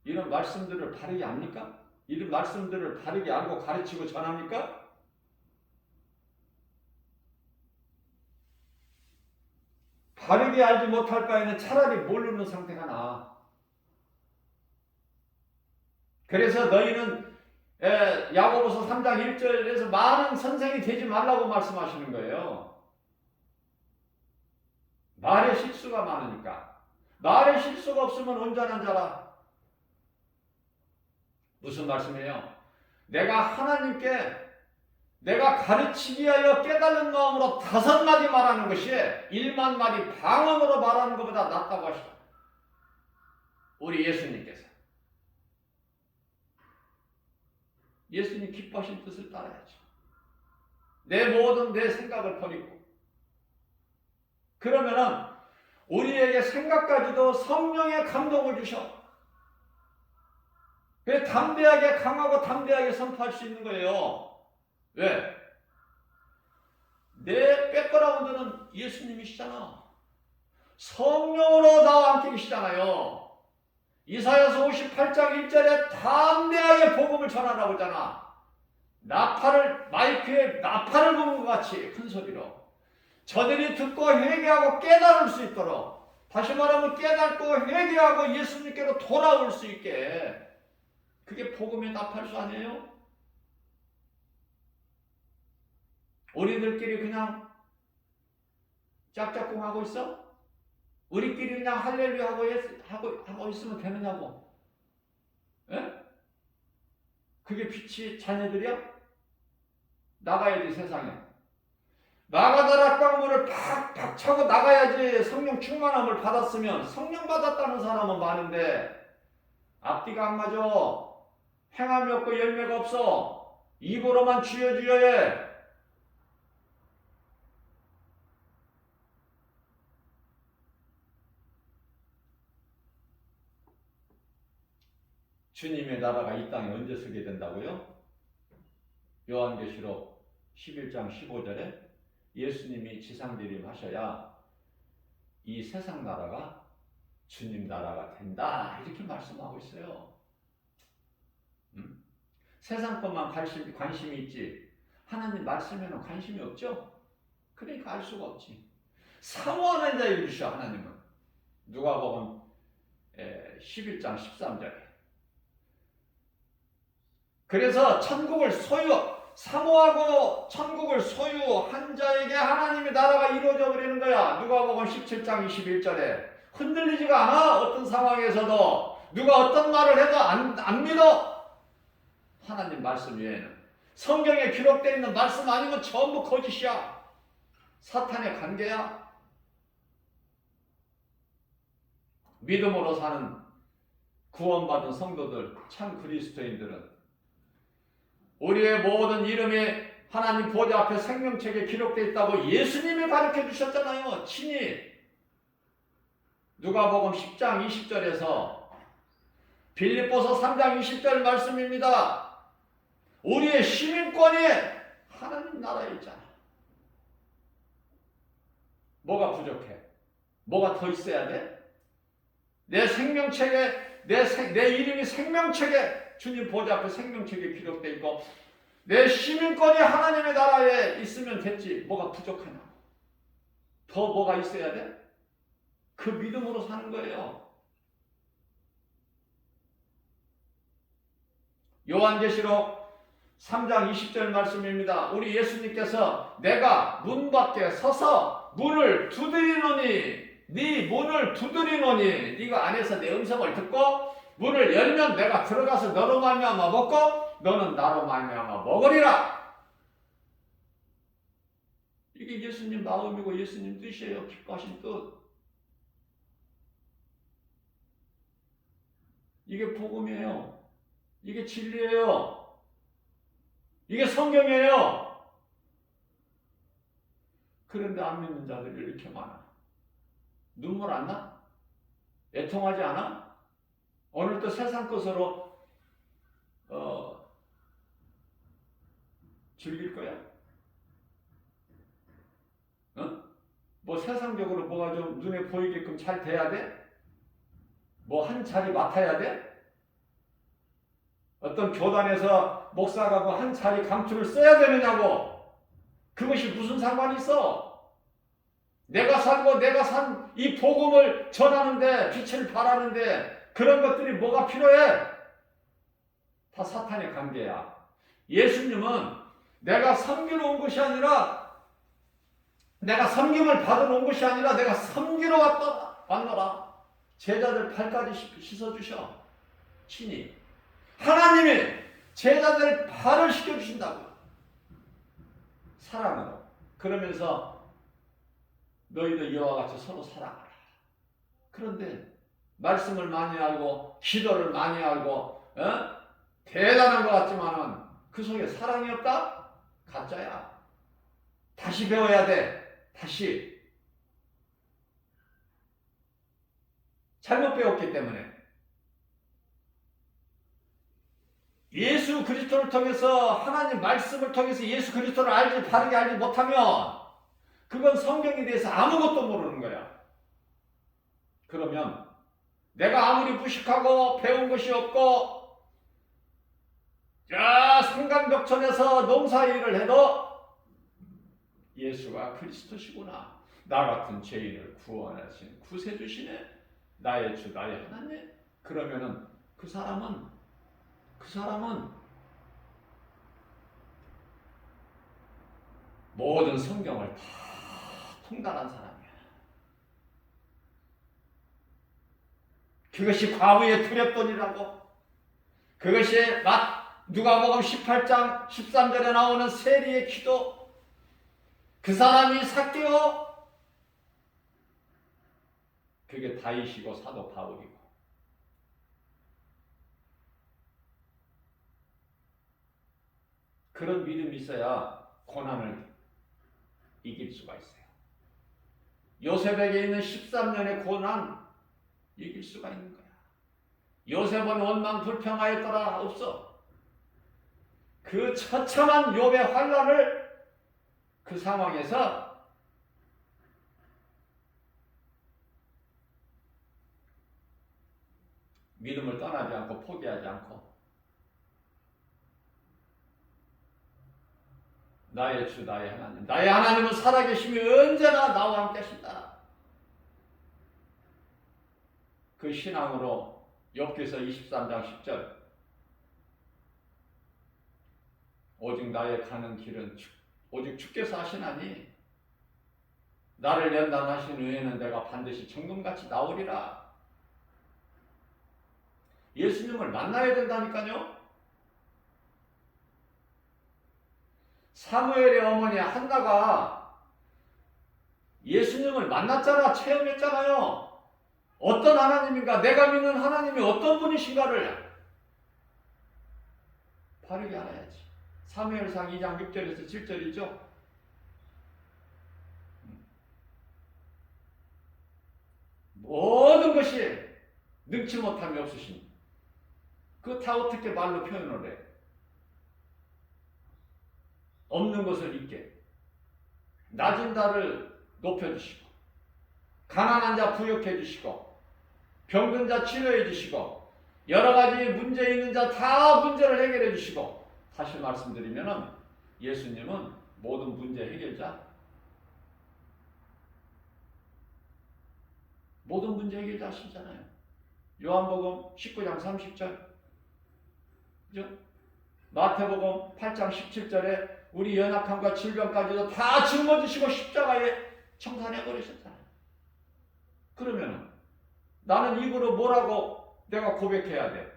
이런 말씀들을 바르게 압니까? 이런 말씀들을 바르게 알고 가르치고 전합니까? 바르게 알지 못할 바에는 차라리 모르는 상태가 나아. 그래서 너희는 야고보서 3장 1절에서 많은 선생이 되지 말라고 말씀하시는 거예요. 말에 실수가 많으니까. 말에 실수가 없으면 온전한 자라. 무슨 말씀이에요? 내가 하나님께 내가 가르치기 위하여 깨달은 마음으로 5마디 말하는 것이 1만 마디 방언으로 말하는 것보다 낫다고 하시다. 우리 예수님께서. 예수님 기뻐하신 뜻을 따라야죠. 내 모든 내 생각을 버리고. 그러면은 우리에게 생각까지도 성령의 감동을 주셔. 그래서 담대하게 강하고 담대하게 선포할 수 있는 거예요. 왜? 내 백그라운드는 예수님이시잖아. 성령으로 나와 함께 계시잖아요. 이사야서 58장 1절에 담대하게 복음을 전하라고 하잖아. 마이크에 나팔을 부는 것 같이 큰 소리로. 저들이 듣고 회개하고 깨달을 수 있도록, 다시 말하면 깨닫고 회개하고 예수님께로 돌아올 수 있게. 그게 복음의 나팔수 아니에요? 우리들끼리 그냥 짝짝꿍 하고 있어? 우리끼리 그냥 할렐루야 하고 있으면 되느냐고. 에? 그게 빛이 자녀들이야? 나가야지 세상에. 마가다락 강물을 팍팍 차고 나가야지. 성령 충만함을 받았으면. 성령 받았다는 사람은 많은데 앞뒤가 안 맞아. 행함이 없고 열매가 없어. 입으로만 주여 주여 해. 주님의 나라가 이 땅에 언제 서게 된다고요? 요한계시록 11장 15절에 예수님이 지상재림하셔야 이 세상 나라가 주님 나라가 된다. 이렇게 말씀하고 있어요. 세상 것만 관심이 있지 하나님 말씀에는 관심이 없죠? 그러니까 알 수가 없지. 사모하는 자에게 주셔. 하나님은. 누가복음 11장 13절에. 그래서 천국을 사모하고 천국을 소유한 자에게 하나님의 나라가 이루어져 버리는 거야. 누가복음 17장 21절에. 흔들리지가 않아. 어떤 상황에서도 누가 어떤 말을 해도 안 믿어. 하나님 말씀 외에는. 성경에 기록되어 있는 말씀 아니면 전부 거짓이야. 사탄의 관계야. 믿음으로 사는 구원받은 성도들, 참 그리스도인들은 우리의 모든 이름이 하나님 보좌 앞에 생명책에 기록되어 있다고 예수님이 가르쳐 주셨잖아요. 친히. 누가복음 10장 20절에서 빌립보서 3장 20절 말씀입니다. 우리의 시민권이 하나님 나라에 있잖아. 뭐가 부족해? 뭐가 더 있어야 돼? 내 생명책에 내 이름이 생명책에 주님 보좌 앞에 생명책에 기록되어 있고 내 시민권이 하나님의 나라에 있으면 됐지. 뭐가 부족하냐? 더 뭐가 있어야 돼? 그 믿음으로 사는 거예요. 요한계시록 3장 20절 말씀입니다. 우리 예수님께서 내가 문 밖에 서서 문을 두드리노니 네 문을 두드리노니 네가 안에서 내 음성을 듣고 문을 열면 내가 들어가서 너로 말미암아 먹고 너는 나로 말미암아 먹으리라. 이게 예수님 마음이고 예수님 뜻이에요. 기뻐하신 뜻. 이게 복음이에요. 이게 진리예요. 이게 성경이에요. 그런데 안 믿는 자들이 이렇게 많아. 눈물 안 나? 애통하지 않아? 오늘도 세상 것으로 즐길 거야? 어? 뭐 세상적으로 뭐가 좀 눈에 보이게끔 잘 돼야 돼? 뭐 한 자리 맡아야 돼? 어떤 교단에서 목사가 한 자리 감투를 써야 되느냐고. 그것이 무슨 상관이 있어? 내가 살고 내가 산 이 복음을 전하는데 빛을 발하는데 그런 것들이 뭐가 필요해? 다 사탄의 관계야. 예수님은 내가 섬기러 온 것이 아니라 내가 섬김을 받으러 온 것이 아니라 내가 섬기러 왔노라. 제자들 발까지 씻어주셔. 친히. 하나님이 제자들 발을 씻겨주신다고. 사랑으로. 그러면서 너희도 이와 같이 서로 사랑하라. 그런데 말씀을 많이 알고 기도를 많이 알고 대단한 것 같지만은 그 속에 사랑이 없다? 가짜야. 다시 배워야 돼. 다시. 잘못 배웠기 때문에. 예수 그리스도를 통해서 하나님 말씀을 통해서 예수 그리스도를 바르게 알지 못하면 그건 성경에 대해서 아무것도 모르는 거야. 그러면 내가 아무리 무식하고 배운 것이 없고 산간벽천에서 농사일을 해도 예수가 그리스도시구나. 나 같은 죄인을 구원하신 구세주시네. 나의 주 나의 하나님. 그러면은 그 사람은 모든 성경을 다 통달한 사람이야. 그것이 과부의 두렵돈이라고. 그것이 누가복음 18장 13절에 나오는 세리의 기도. 그 사람이 삭개오. 그게 다윗이고 사도 바울이고. 그런 믿음이 있어야 고난을 이길 수가 있어요. 요셉에게 있는 13년의 고난 이길 수가 있는 거야. 요셉은 원망 불평하였더라 없어. 그 처참한 욥의 환난을 그 상황에서 믿음을 떠나지 않고 포기하지 않고 나의 주 나의 하나님, 나의 하나님은 살아계심이 언제나 나와 함께 하신다. 그 신앙으로 욥기서 23장 10절 오직 나의 가는 길은 오직 주께서 하시나니 나를 연단하신 후에는 내가 반드시 정금같이 나오리라. 예수님을 만나야 된다니까요. 사무엘의 어머니 한나가 예수님을 만났잖아. 체험했잖아요. 어떤 하나님인가, 내가 믿는 하나님이 어떤 분이신가를 바르게 알아야지. 사무엘상 2장 6절에서 7절이죠. 모든 것이 능치 못함이 없으신, 그거 다 어떻게 말로 표현을 해? 없는 것을 있게, 낮은 자를 높여주시고, 가난한 자 부욕해 주시고, 병든 자 치료해 주시고, 여러 가지 문제 있는 자 다 문제를 해결해 주시고, 다시 말씀드리면은 예수님은 모든 문제 해결자, 모든 문제 해결자시잖아요. 요한복음 19장 30절, 그죠? 마태복음 8장 17절에 우리 연약함과 질병까지도 다 짊어지시고 십자가에 청산해 버리셨잖아요. 그러면 나는 입으로 뭐라고 내가 고백해야 돼?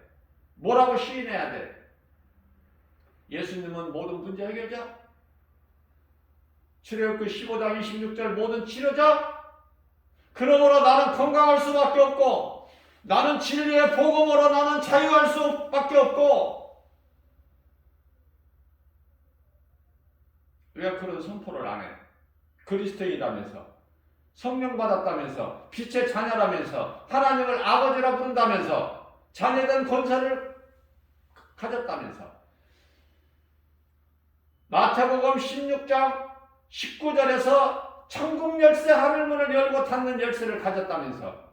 뭐라고 시인해야 돼? 예수님은 모든 문제 해결자? 출애굽기 15장 26절 모든 치료자? 그러므로 나는 건강할 수밖에 없고, 나는 진리의 복음으로 나는 자유할 수밖에 없고, 왜 그런 선포를 안 해? 그리스도인이라면서, 성령 받았다면서, 빛의 자녀라면서, 하나님을 아버지라 부른다면서, 자녀된 권세를 가졌다면서. 마태복음 16장 19절에서 천국 열쇠 하늘문을 열고 닫는 열쇠를 가졌다면서.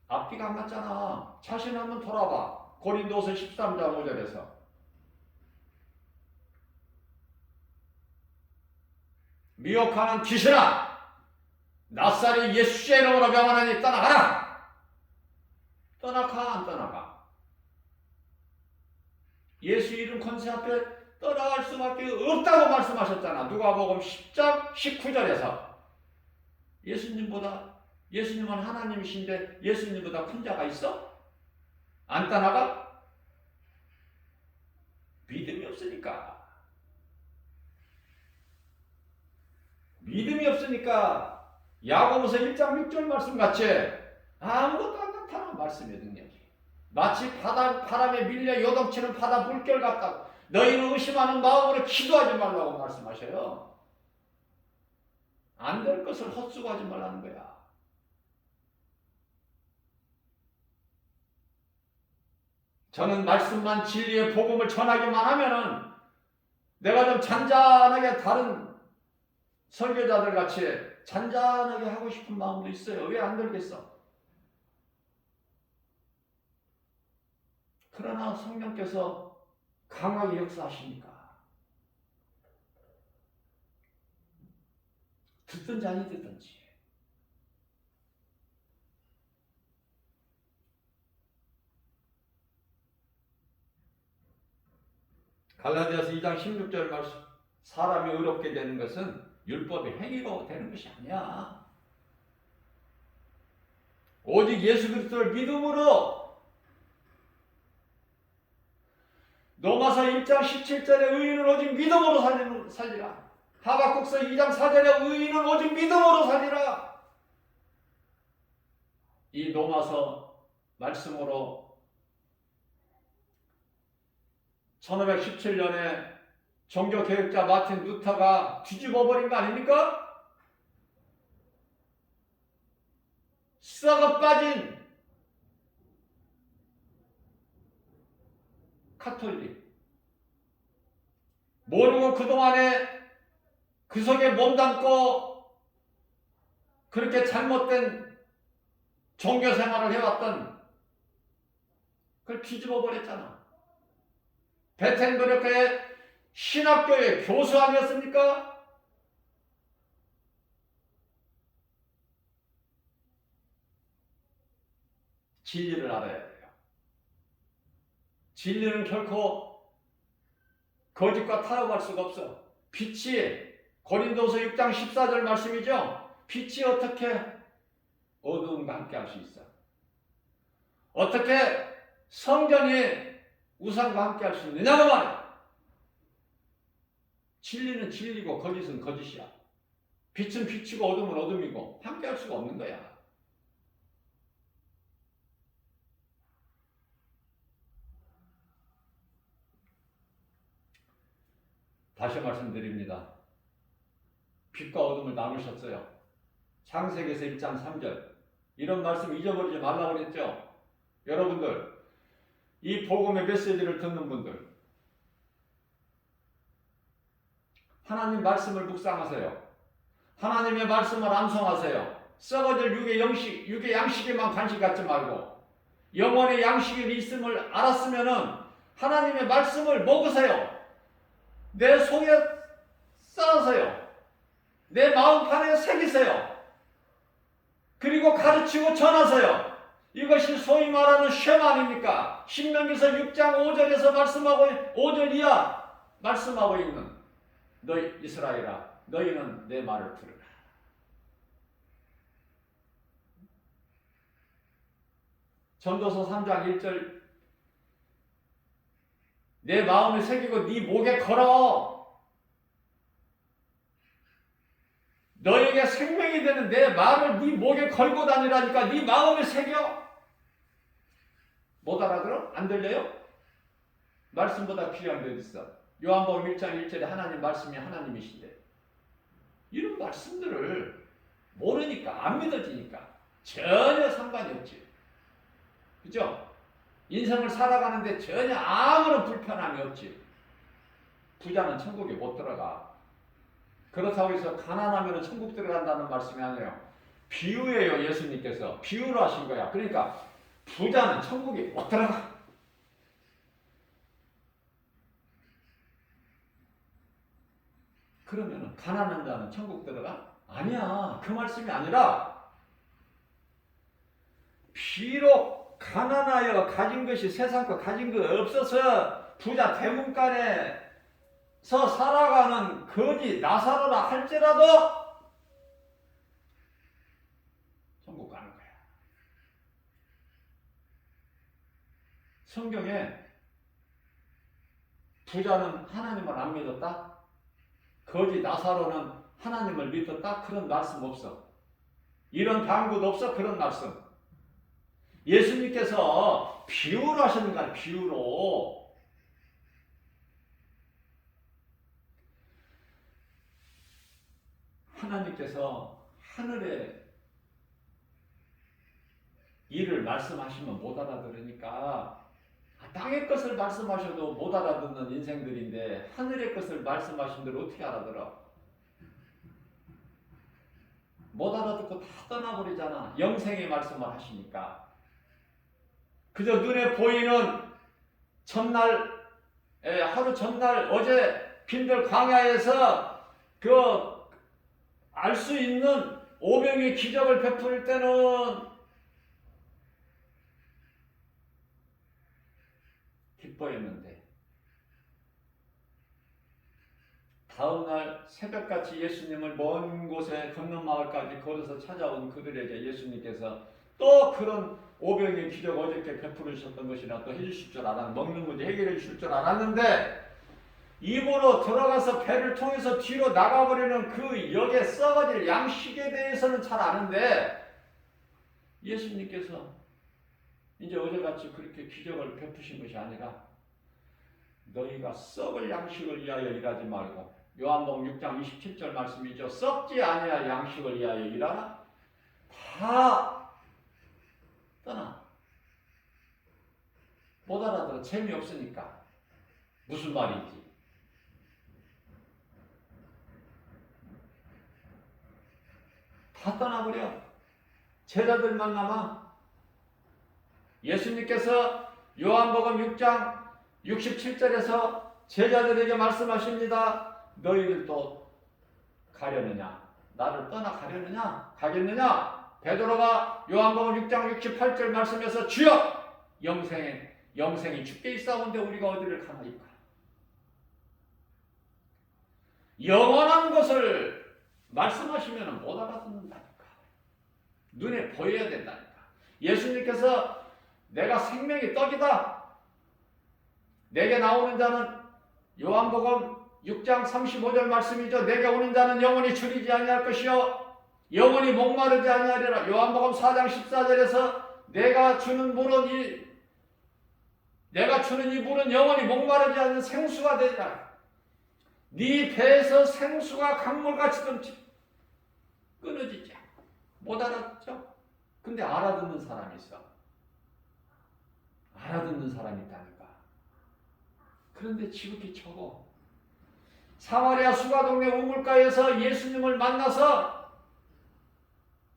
앞뒤가 안 맞잖아. 자신 한번 돌아봐. 고린도서 13장 5절에서. 미혹하는 귀신아, 낫사렛 예수의 이름으로 명하노니 떠나가라. 떠나가 안 떠나가? 예수 이름 권세 앞에 떠나갈 수밖에 없다고 말씀하셨잖아. 누가복음 10장 19절에서. 예수님은 하나님이신데 예수님보다 큰 자가 있어? 안 떠나가? 믿음이 없으니까. 믿음이 없으니까 야고보서 1장 6절 말씀같이 아무것도 안 나타나는 말씀의 능력이. 마치 바람에 밀려 요동치는 바다 물결 같다고. 너희는 의심하는 마음으로 기도하지 말라고 말씀하셔요. 안 될 것을 헛수고하지 말라는 거야. 저는 말씀만 진리의 복음을 전하기만 하면은 내가 좀 잔잔하게 다른 설교자들 같이 잔잔하게 하고 싶은 마음도 있어요. 왜 안 되겠어? 그러나 성령께서 강하게 역사하시니까 듣든지 아니 듣든지 갈라디아서 2장 16절 말씀, 사람이 의롭게 되는 것은 율법의 행위로 되는 것이 아니야. 오직 예수 그리스도를 믿음으로. 로마서 1장 17절에 의인은 오직 믿음으로 살리라. 하박국서 2장 4절에 의인은 오직 믿음으로 살리라. 이 로마서 말씀으로 1517년에 종교개혁자 마틴 루터가 뒤집어버린 거 아닙니까? 썩어 빠진 카톨릭. 모르고 그동안에 그 속에 몸담고 그렇게 잘못된 종교 생활을 해왔던 그걸 뒤집어 버렸잖아. 베텐베르크의 신학교의 교수 아니었습니까? 진리를 알아야 돼요. 진리는 결코 거짓과 타협할 수가 없어. 빛이 고린도서 6장 14절 말씀이죠. 빛이 어떻게 어두움과 함께 할 수 있어? 어떻게 성전이 우상과 함께 할 수 있느냐고 말이야. 진리는 진리고 거짓은 거짓이야. 빛은 빛이고 어둠은 어둠이고 함께 할 수가 없는 거야. 다시 말씀드립니다. 빛과 어둠을 나누셨어요. 창세기에서 1장 3절. 이런 말씀 잊어버리지 말라고 그랬죠. 여러분들, 이 복음의 메시지를 듣는 분들, 하나님 말씀을 묵상하세요. 하나님의 말씀을 암송하세요. 썩어질 육의 양식에만 관심 갖지 말고 영혼의 양식이 있음을 알았으면은 하나님의 말씀을 먹으세요. 내 속에 쌓으세요. 내 마음판에 새기세요. 그리고 가르치고 전하세요. 이것이 소위 말하는 쉐마 아닙니까? 신명기서 6장 5절에서 말씀하고 5절 이하 말씀하고 있는 너희 이스라엘아 너희는 내 말을 들으라. 전도서 3장 1절 내 마음을 새기고 네 목에 걸어. 너에게 생명이 되는 내 말을 네 목에 걸고 다니라니까. 네 마음에 새겨. 못 알아들어? 안 들려요? 말씀보다 귀한 게 어디 있어? 요한복음 1장 1절에 하나님 말씀이 하나님이신데 이런 말씀들을 모르니까 안 믿어지니까 전혀 상관이 없지. 그죠? 인생을 살아가는데 전혀 아무런 불편함이 없지. 부자는 천국에 못 들어가. 그렇다고 해서 가난하면 천국 들어간다는 말씀이 아니에요. 비유예요. 예수님께서 비유로 하신 거야. 그러니까 부자는 천국에 못 들어가. 그러면 가난한 자는 천국 들어가? 아니야. 그 말씀이 아니라 비록 가난하여 가진 것이 세상 거 가진 거 없어서 부자 대문간에서 살아가는 거지 나사로라 할지라도 천국 가는 거야. 성경에 부자는 하나님을 안 믿었다? 거지 나사로는 하나님을 믿었다? 그런 말씀 없어. 이런 방구도 없어. 그런 말씀. 예수님께서 비유로 하시는 거야. 비유로. 하나님께서 하늘의 일을 말씀하시면 못 알아들으니까 땅의 것을 말씀하셔도 못 알아듣는 인생들인데 하늘의 것을 말씀하신들 어떻게 알아들어? 못 알아듣고 다 떠나버리잖아. 영생의 말씀을 하시니까. 그저 눈에 보이는 전날, 하루 전날 어제 빈들 광야에서 그 알 수 있는 오병의 기적을 베풀 때는 기뻐했는데 다음날 새벽같이 예수님을 먼 곳에 건넌 마을까지 걸어서 찾아온 그들에게 예수님께서 또 그런 오병의 기적 어저께 베풀으셨던 것이나 또 해주실 줄 알았는데 먹는 문제 해결해 주실 줄 알았는데 입으로 들어가서 배를 통해서 뒤로 나가버리는 그 역에 썩어질 양식에 대해서는 잘 아는데 예수님께서 이제 어제같이 그렇게 기적을 베푸신 것이 아니라 너희가 썩을 양식을 위하여 일하지 말고 요한복음 6장 27절 말씀이죠. 썩지 아니할 양식을 위하여 일하라. 다 떠나. 못 알아들어. 재미없으니까. 무슨 말인지. 다 떠나버려. 제자들만 남아. 예수님께서 요한복음 6장 67절에서 제자들에게 말씀하십니다. 너희들도 가려느냐? 나를 떠나 가려느냐? 가겠느냐? 베드로가 요한복음 6장 68절 말씀에서 주여! 영생이 주께 있사온데 우리가 어디를 가나이까? 영원한 것을 말씀하시면 못 알아듣는다니까. 눈에 보여야 된다니까. 예수님께서 내가 생명의 떡이다. 내게 나오는 자는 요한복음 6장 35절 말씀이죠. 내게 오는 자는 영원히 줄이지 아니할 것이요 영원히 목마르지 아니하리라. 요한복음 4장 14절에서 내가 주는 이 물은 영원히 목마르지 않는 생수가 되리라. 네 배에서 생수가 강물같이 넘치 끊어지지 않고. 못 알아듣죠? 근데 알아듣는 사람이 있어. 알아듣는 사람이 있다니까. 그런데 지극히 적어. 사마리아 수가동네 우물가에서 예수님을 만나서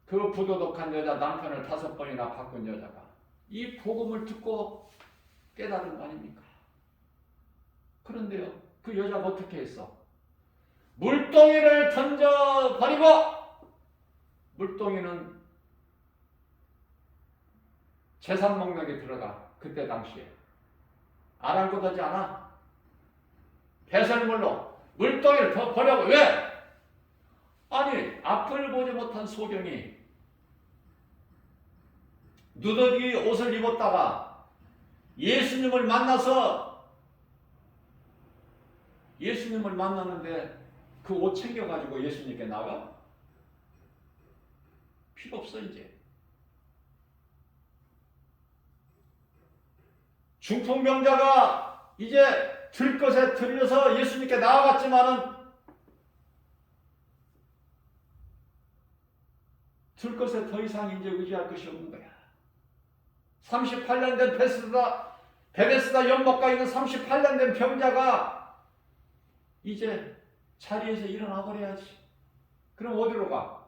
그 부도덕한 여자 남편을 5번이나 바꾼 여자가 이 복음을 듣고 깨달은 거 아닙니까? 그런데요, 그 여자가 어떻게 했어? 물동이를 던져버리고, 물동이는 제사 먹는 게 들어가. 그때 당시에 아랑곳하지 않아. 배설물로 물동이를 더 버려고. 왜? 아니, 앞을 보지 못한 소경이 누더기 옷을 입었다가 예수님을 만났는데 그 옷 챙겨가지고 예수님께 나가? 필요 없어. 이제 중풍병자가 이제 들것에 들려서 예수님께 나아갔지만은 들것에 더 이상 이제 의지할 것이 없는 거야. 38년 된 베데스다 연못가 있는 38년 된 병자가 이제 자리에서 일어나 버려야지. 그럼 어디로 가?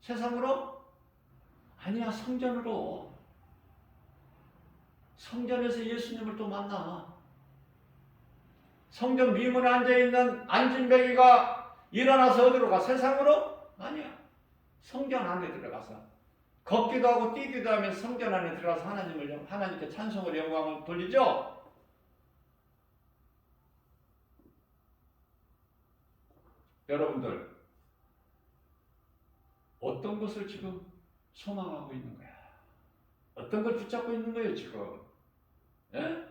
세상으로? 아니야, 성전으로. 성전에서 예수님을 또 만나. 성전 미문에 앉아있는 안진뱅이가 일어나서 어디로 가? 세상으로? 아니야. 성전 안에 들어가서 걷기도 하고 뛰기도 하면서 성전 안에 들어가서 하나님께 찬송을 영광을 돌리죠. 여러분들, 어떤 것을 지금 소망하고 있는 거야? 어떤 걸 붙잡고 있는 거예요 지금? 예?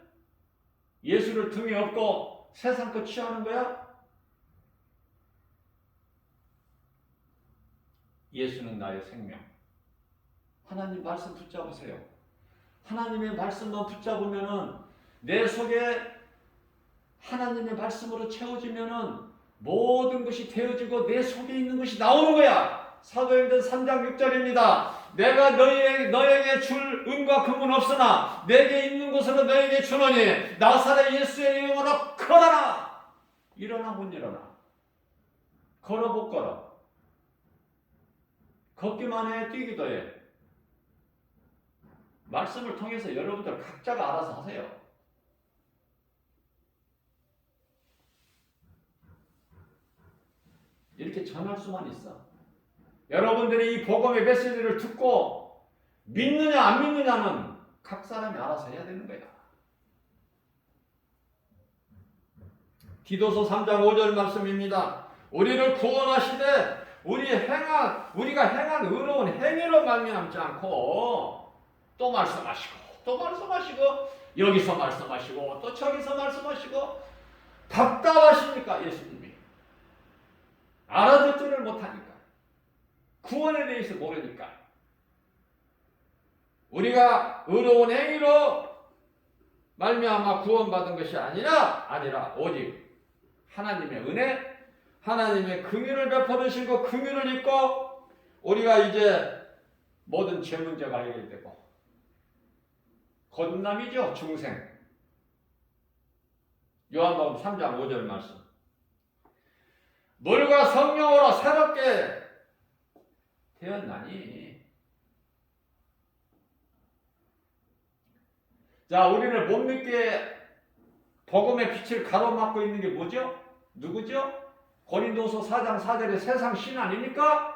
예수를 등에 업고 세상 것 취하는 거야? 예수는 나의 생명. 하나님 말씀 붙잡으세요. 하나님의 말씀만 붙잡으면은 내 속에 하나님의 말씀으로 채워지면은 모든 것이 되어지고 내 속에 있는 것이 나오는 거야. 사도행전 3장 6절입니다. 내가 너에게 줄 은과 금은 없으나 내게 있는 것으로 너에게 주노니 나사렛 예수의 이름으로 걸어라. 일어나 못 일어나. 걸어 못 걸어. 걷기만 해, 뛰기도 해. 말씀을 통해서 여러분들 각자가 알아서 하세요. 이렇게 전할 수만 있어. 여러분들이 이 복음의 메시지를 듣고 믿느냐 안 믿느냐는 각 사람이 알아서 해야 되는 거야. 디도서 3장 5절 말씀입니다. 우리를 구원하시되 우리가 행한 의로운 행위로 말미암지 않고 또 말씀하시고 여기서 말씀하시고 또 저기서 말씀하시고 답답하십니까? 예수님이 알아듣지를 못하니까, 구원에 대해서 모르니까. 우리가 의로운 행위로 말미암아 구원받은 것이 아니라 오직 하나님의 은혜, 하나님의 긍휼을 베풀으시고 긍휼을 입고 우리가 이제 모든 죄 문제가 해결되고 거듭남이죠. 중생. 요한복음 3장 5절 말씀. 물과 성령으로 새롭게 되었나니. 자, 우리를 못 믿게 복음의 빛을 가로막고 있는 게 뭐죠? 누구죠? 고린도서 4장 4절에 세상 신 아닙니까?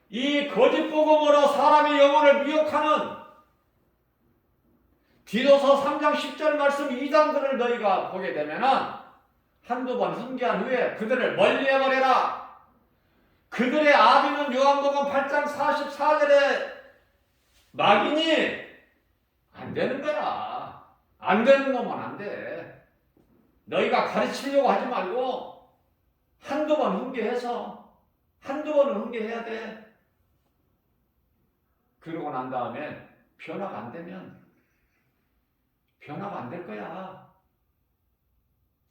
이 거짓 복음으로 사람의 영혼을 미혹하는 디도서 3장 10절 말씀 이단들을 너희가 보게 되면은 한두 번 훈계한 후에 그들을 멀리해버려라. 그들의 아비는 요한복음 8장 44절에 막이니 안 되는 거야. 안 되는 거면 안 돼. 너희가 가르치려고 하지 말고 한두 번 훈계해서 한두 번은 훈계해야 돼. 그러고 난 다음에 변화가 안 되면 변화가 안 될 거야.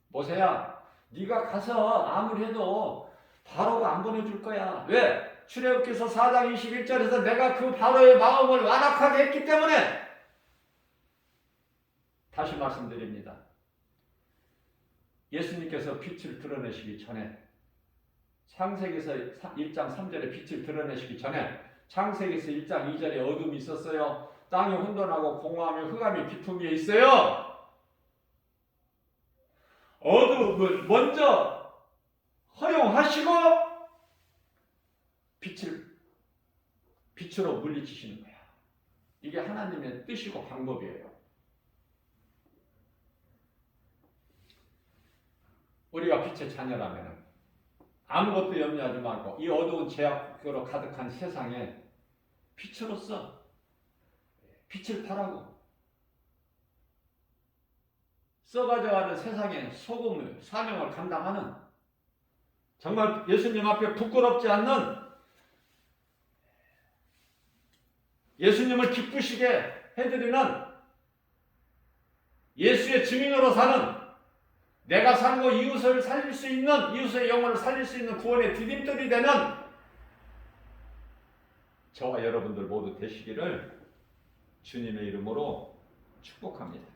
모세야, 네가 가서 아무리 해도 바로가 안 보내줄 거야. 왜? 출애굽기서 4장 21절에서 내가 그 바로의 마음을 완악하게 했기 때문에. 다시 말씀드립니다. 예수님께서 빛을 드러내시기 전에, 창세기에서 1장 3절에 빛을 드러내시기 전에 창세기에서 1장 2절에 어둠이 있었어요. 땅이 혼돈하고 공허하며 흑암이 깊은 위에 있어요. 어둠을 먼저 허용하시고 빛으로 물리치시는 거야. 이게 하나님의 뜻이고 방법이에요. 우리가 빛의 자녀라면 아무것도 염려하지 말고 이 어두운 죄악으로 가득한 세상에 빛으로서 빛을 발하고 썩어져가는 세상의 소금을 사명을 감당하는 정말 예수님 앞에 부끄럽지 않는 예수님을 기쁘시게 해드리는 예수의 증인으로 사는 내가 살고 이웃을 살릴 수 있는 이웃의 영혼을 살릴 수 있는 구원의 디딤돌이 되는 저와 여러분들 모두 되시기를 주님의 이름으로 축복합니다.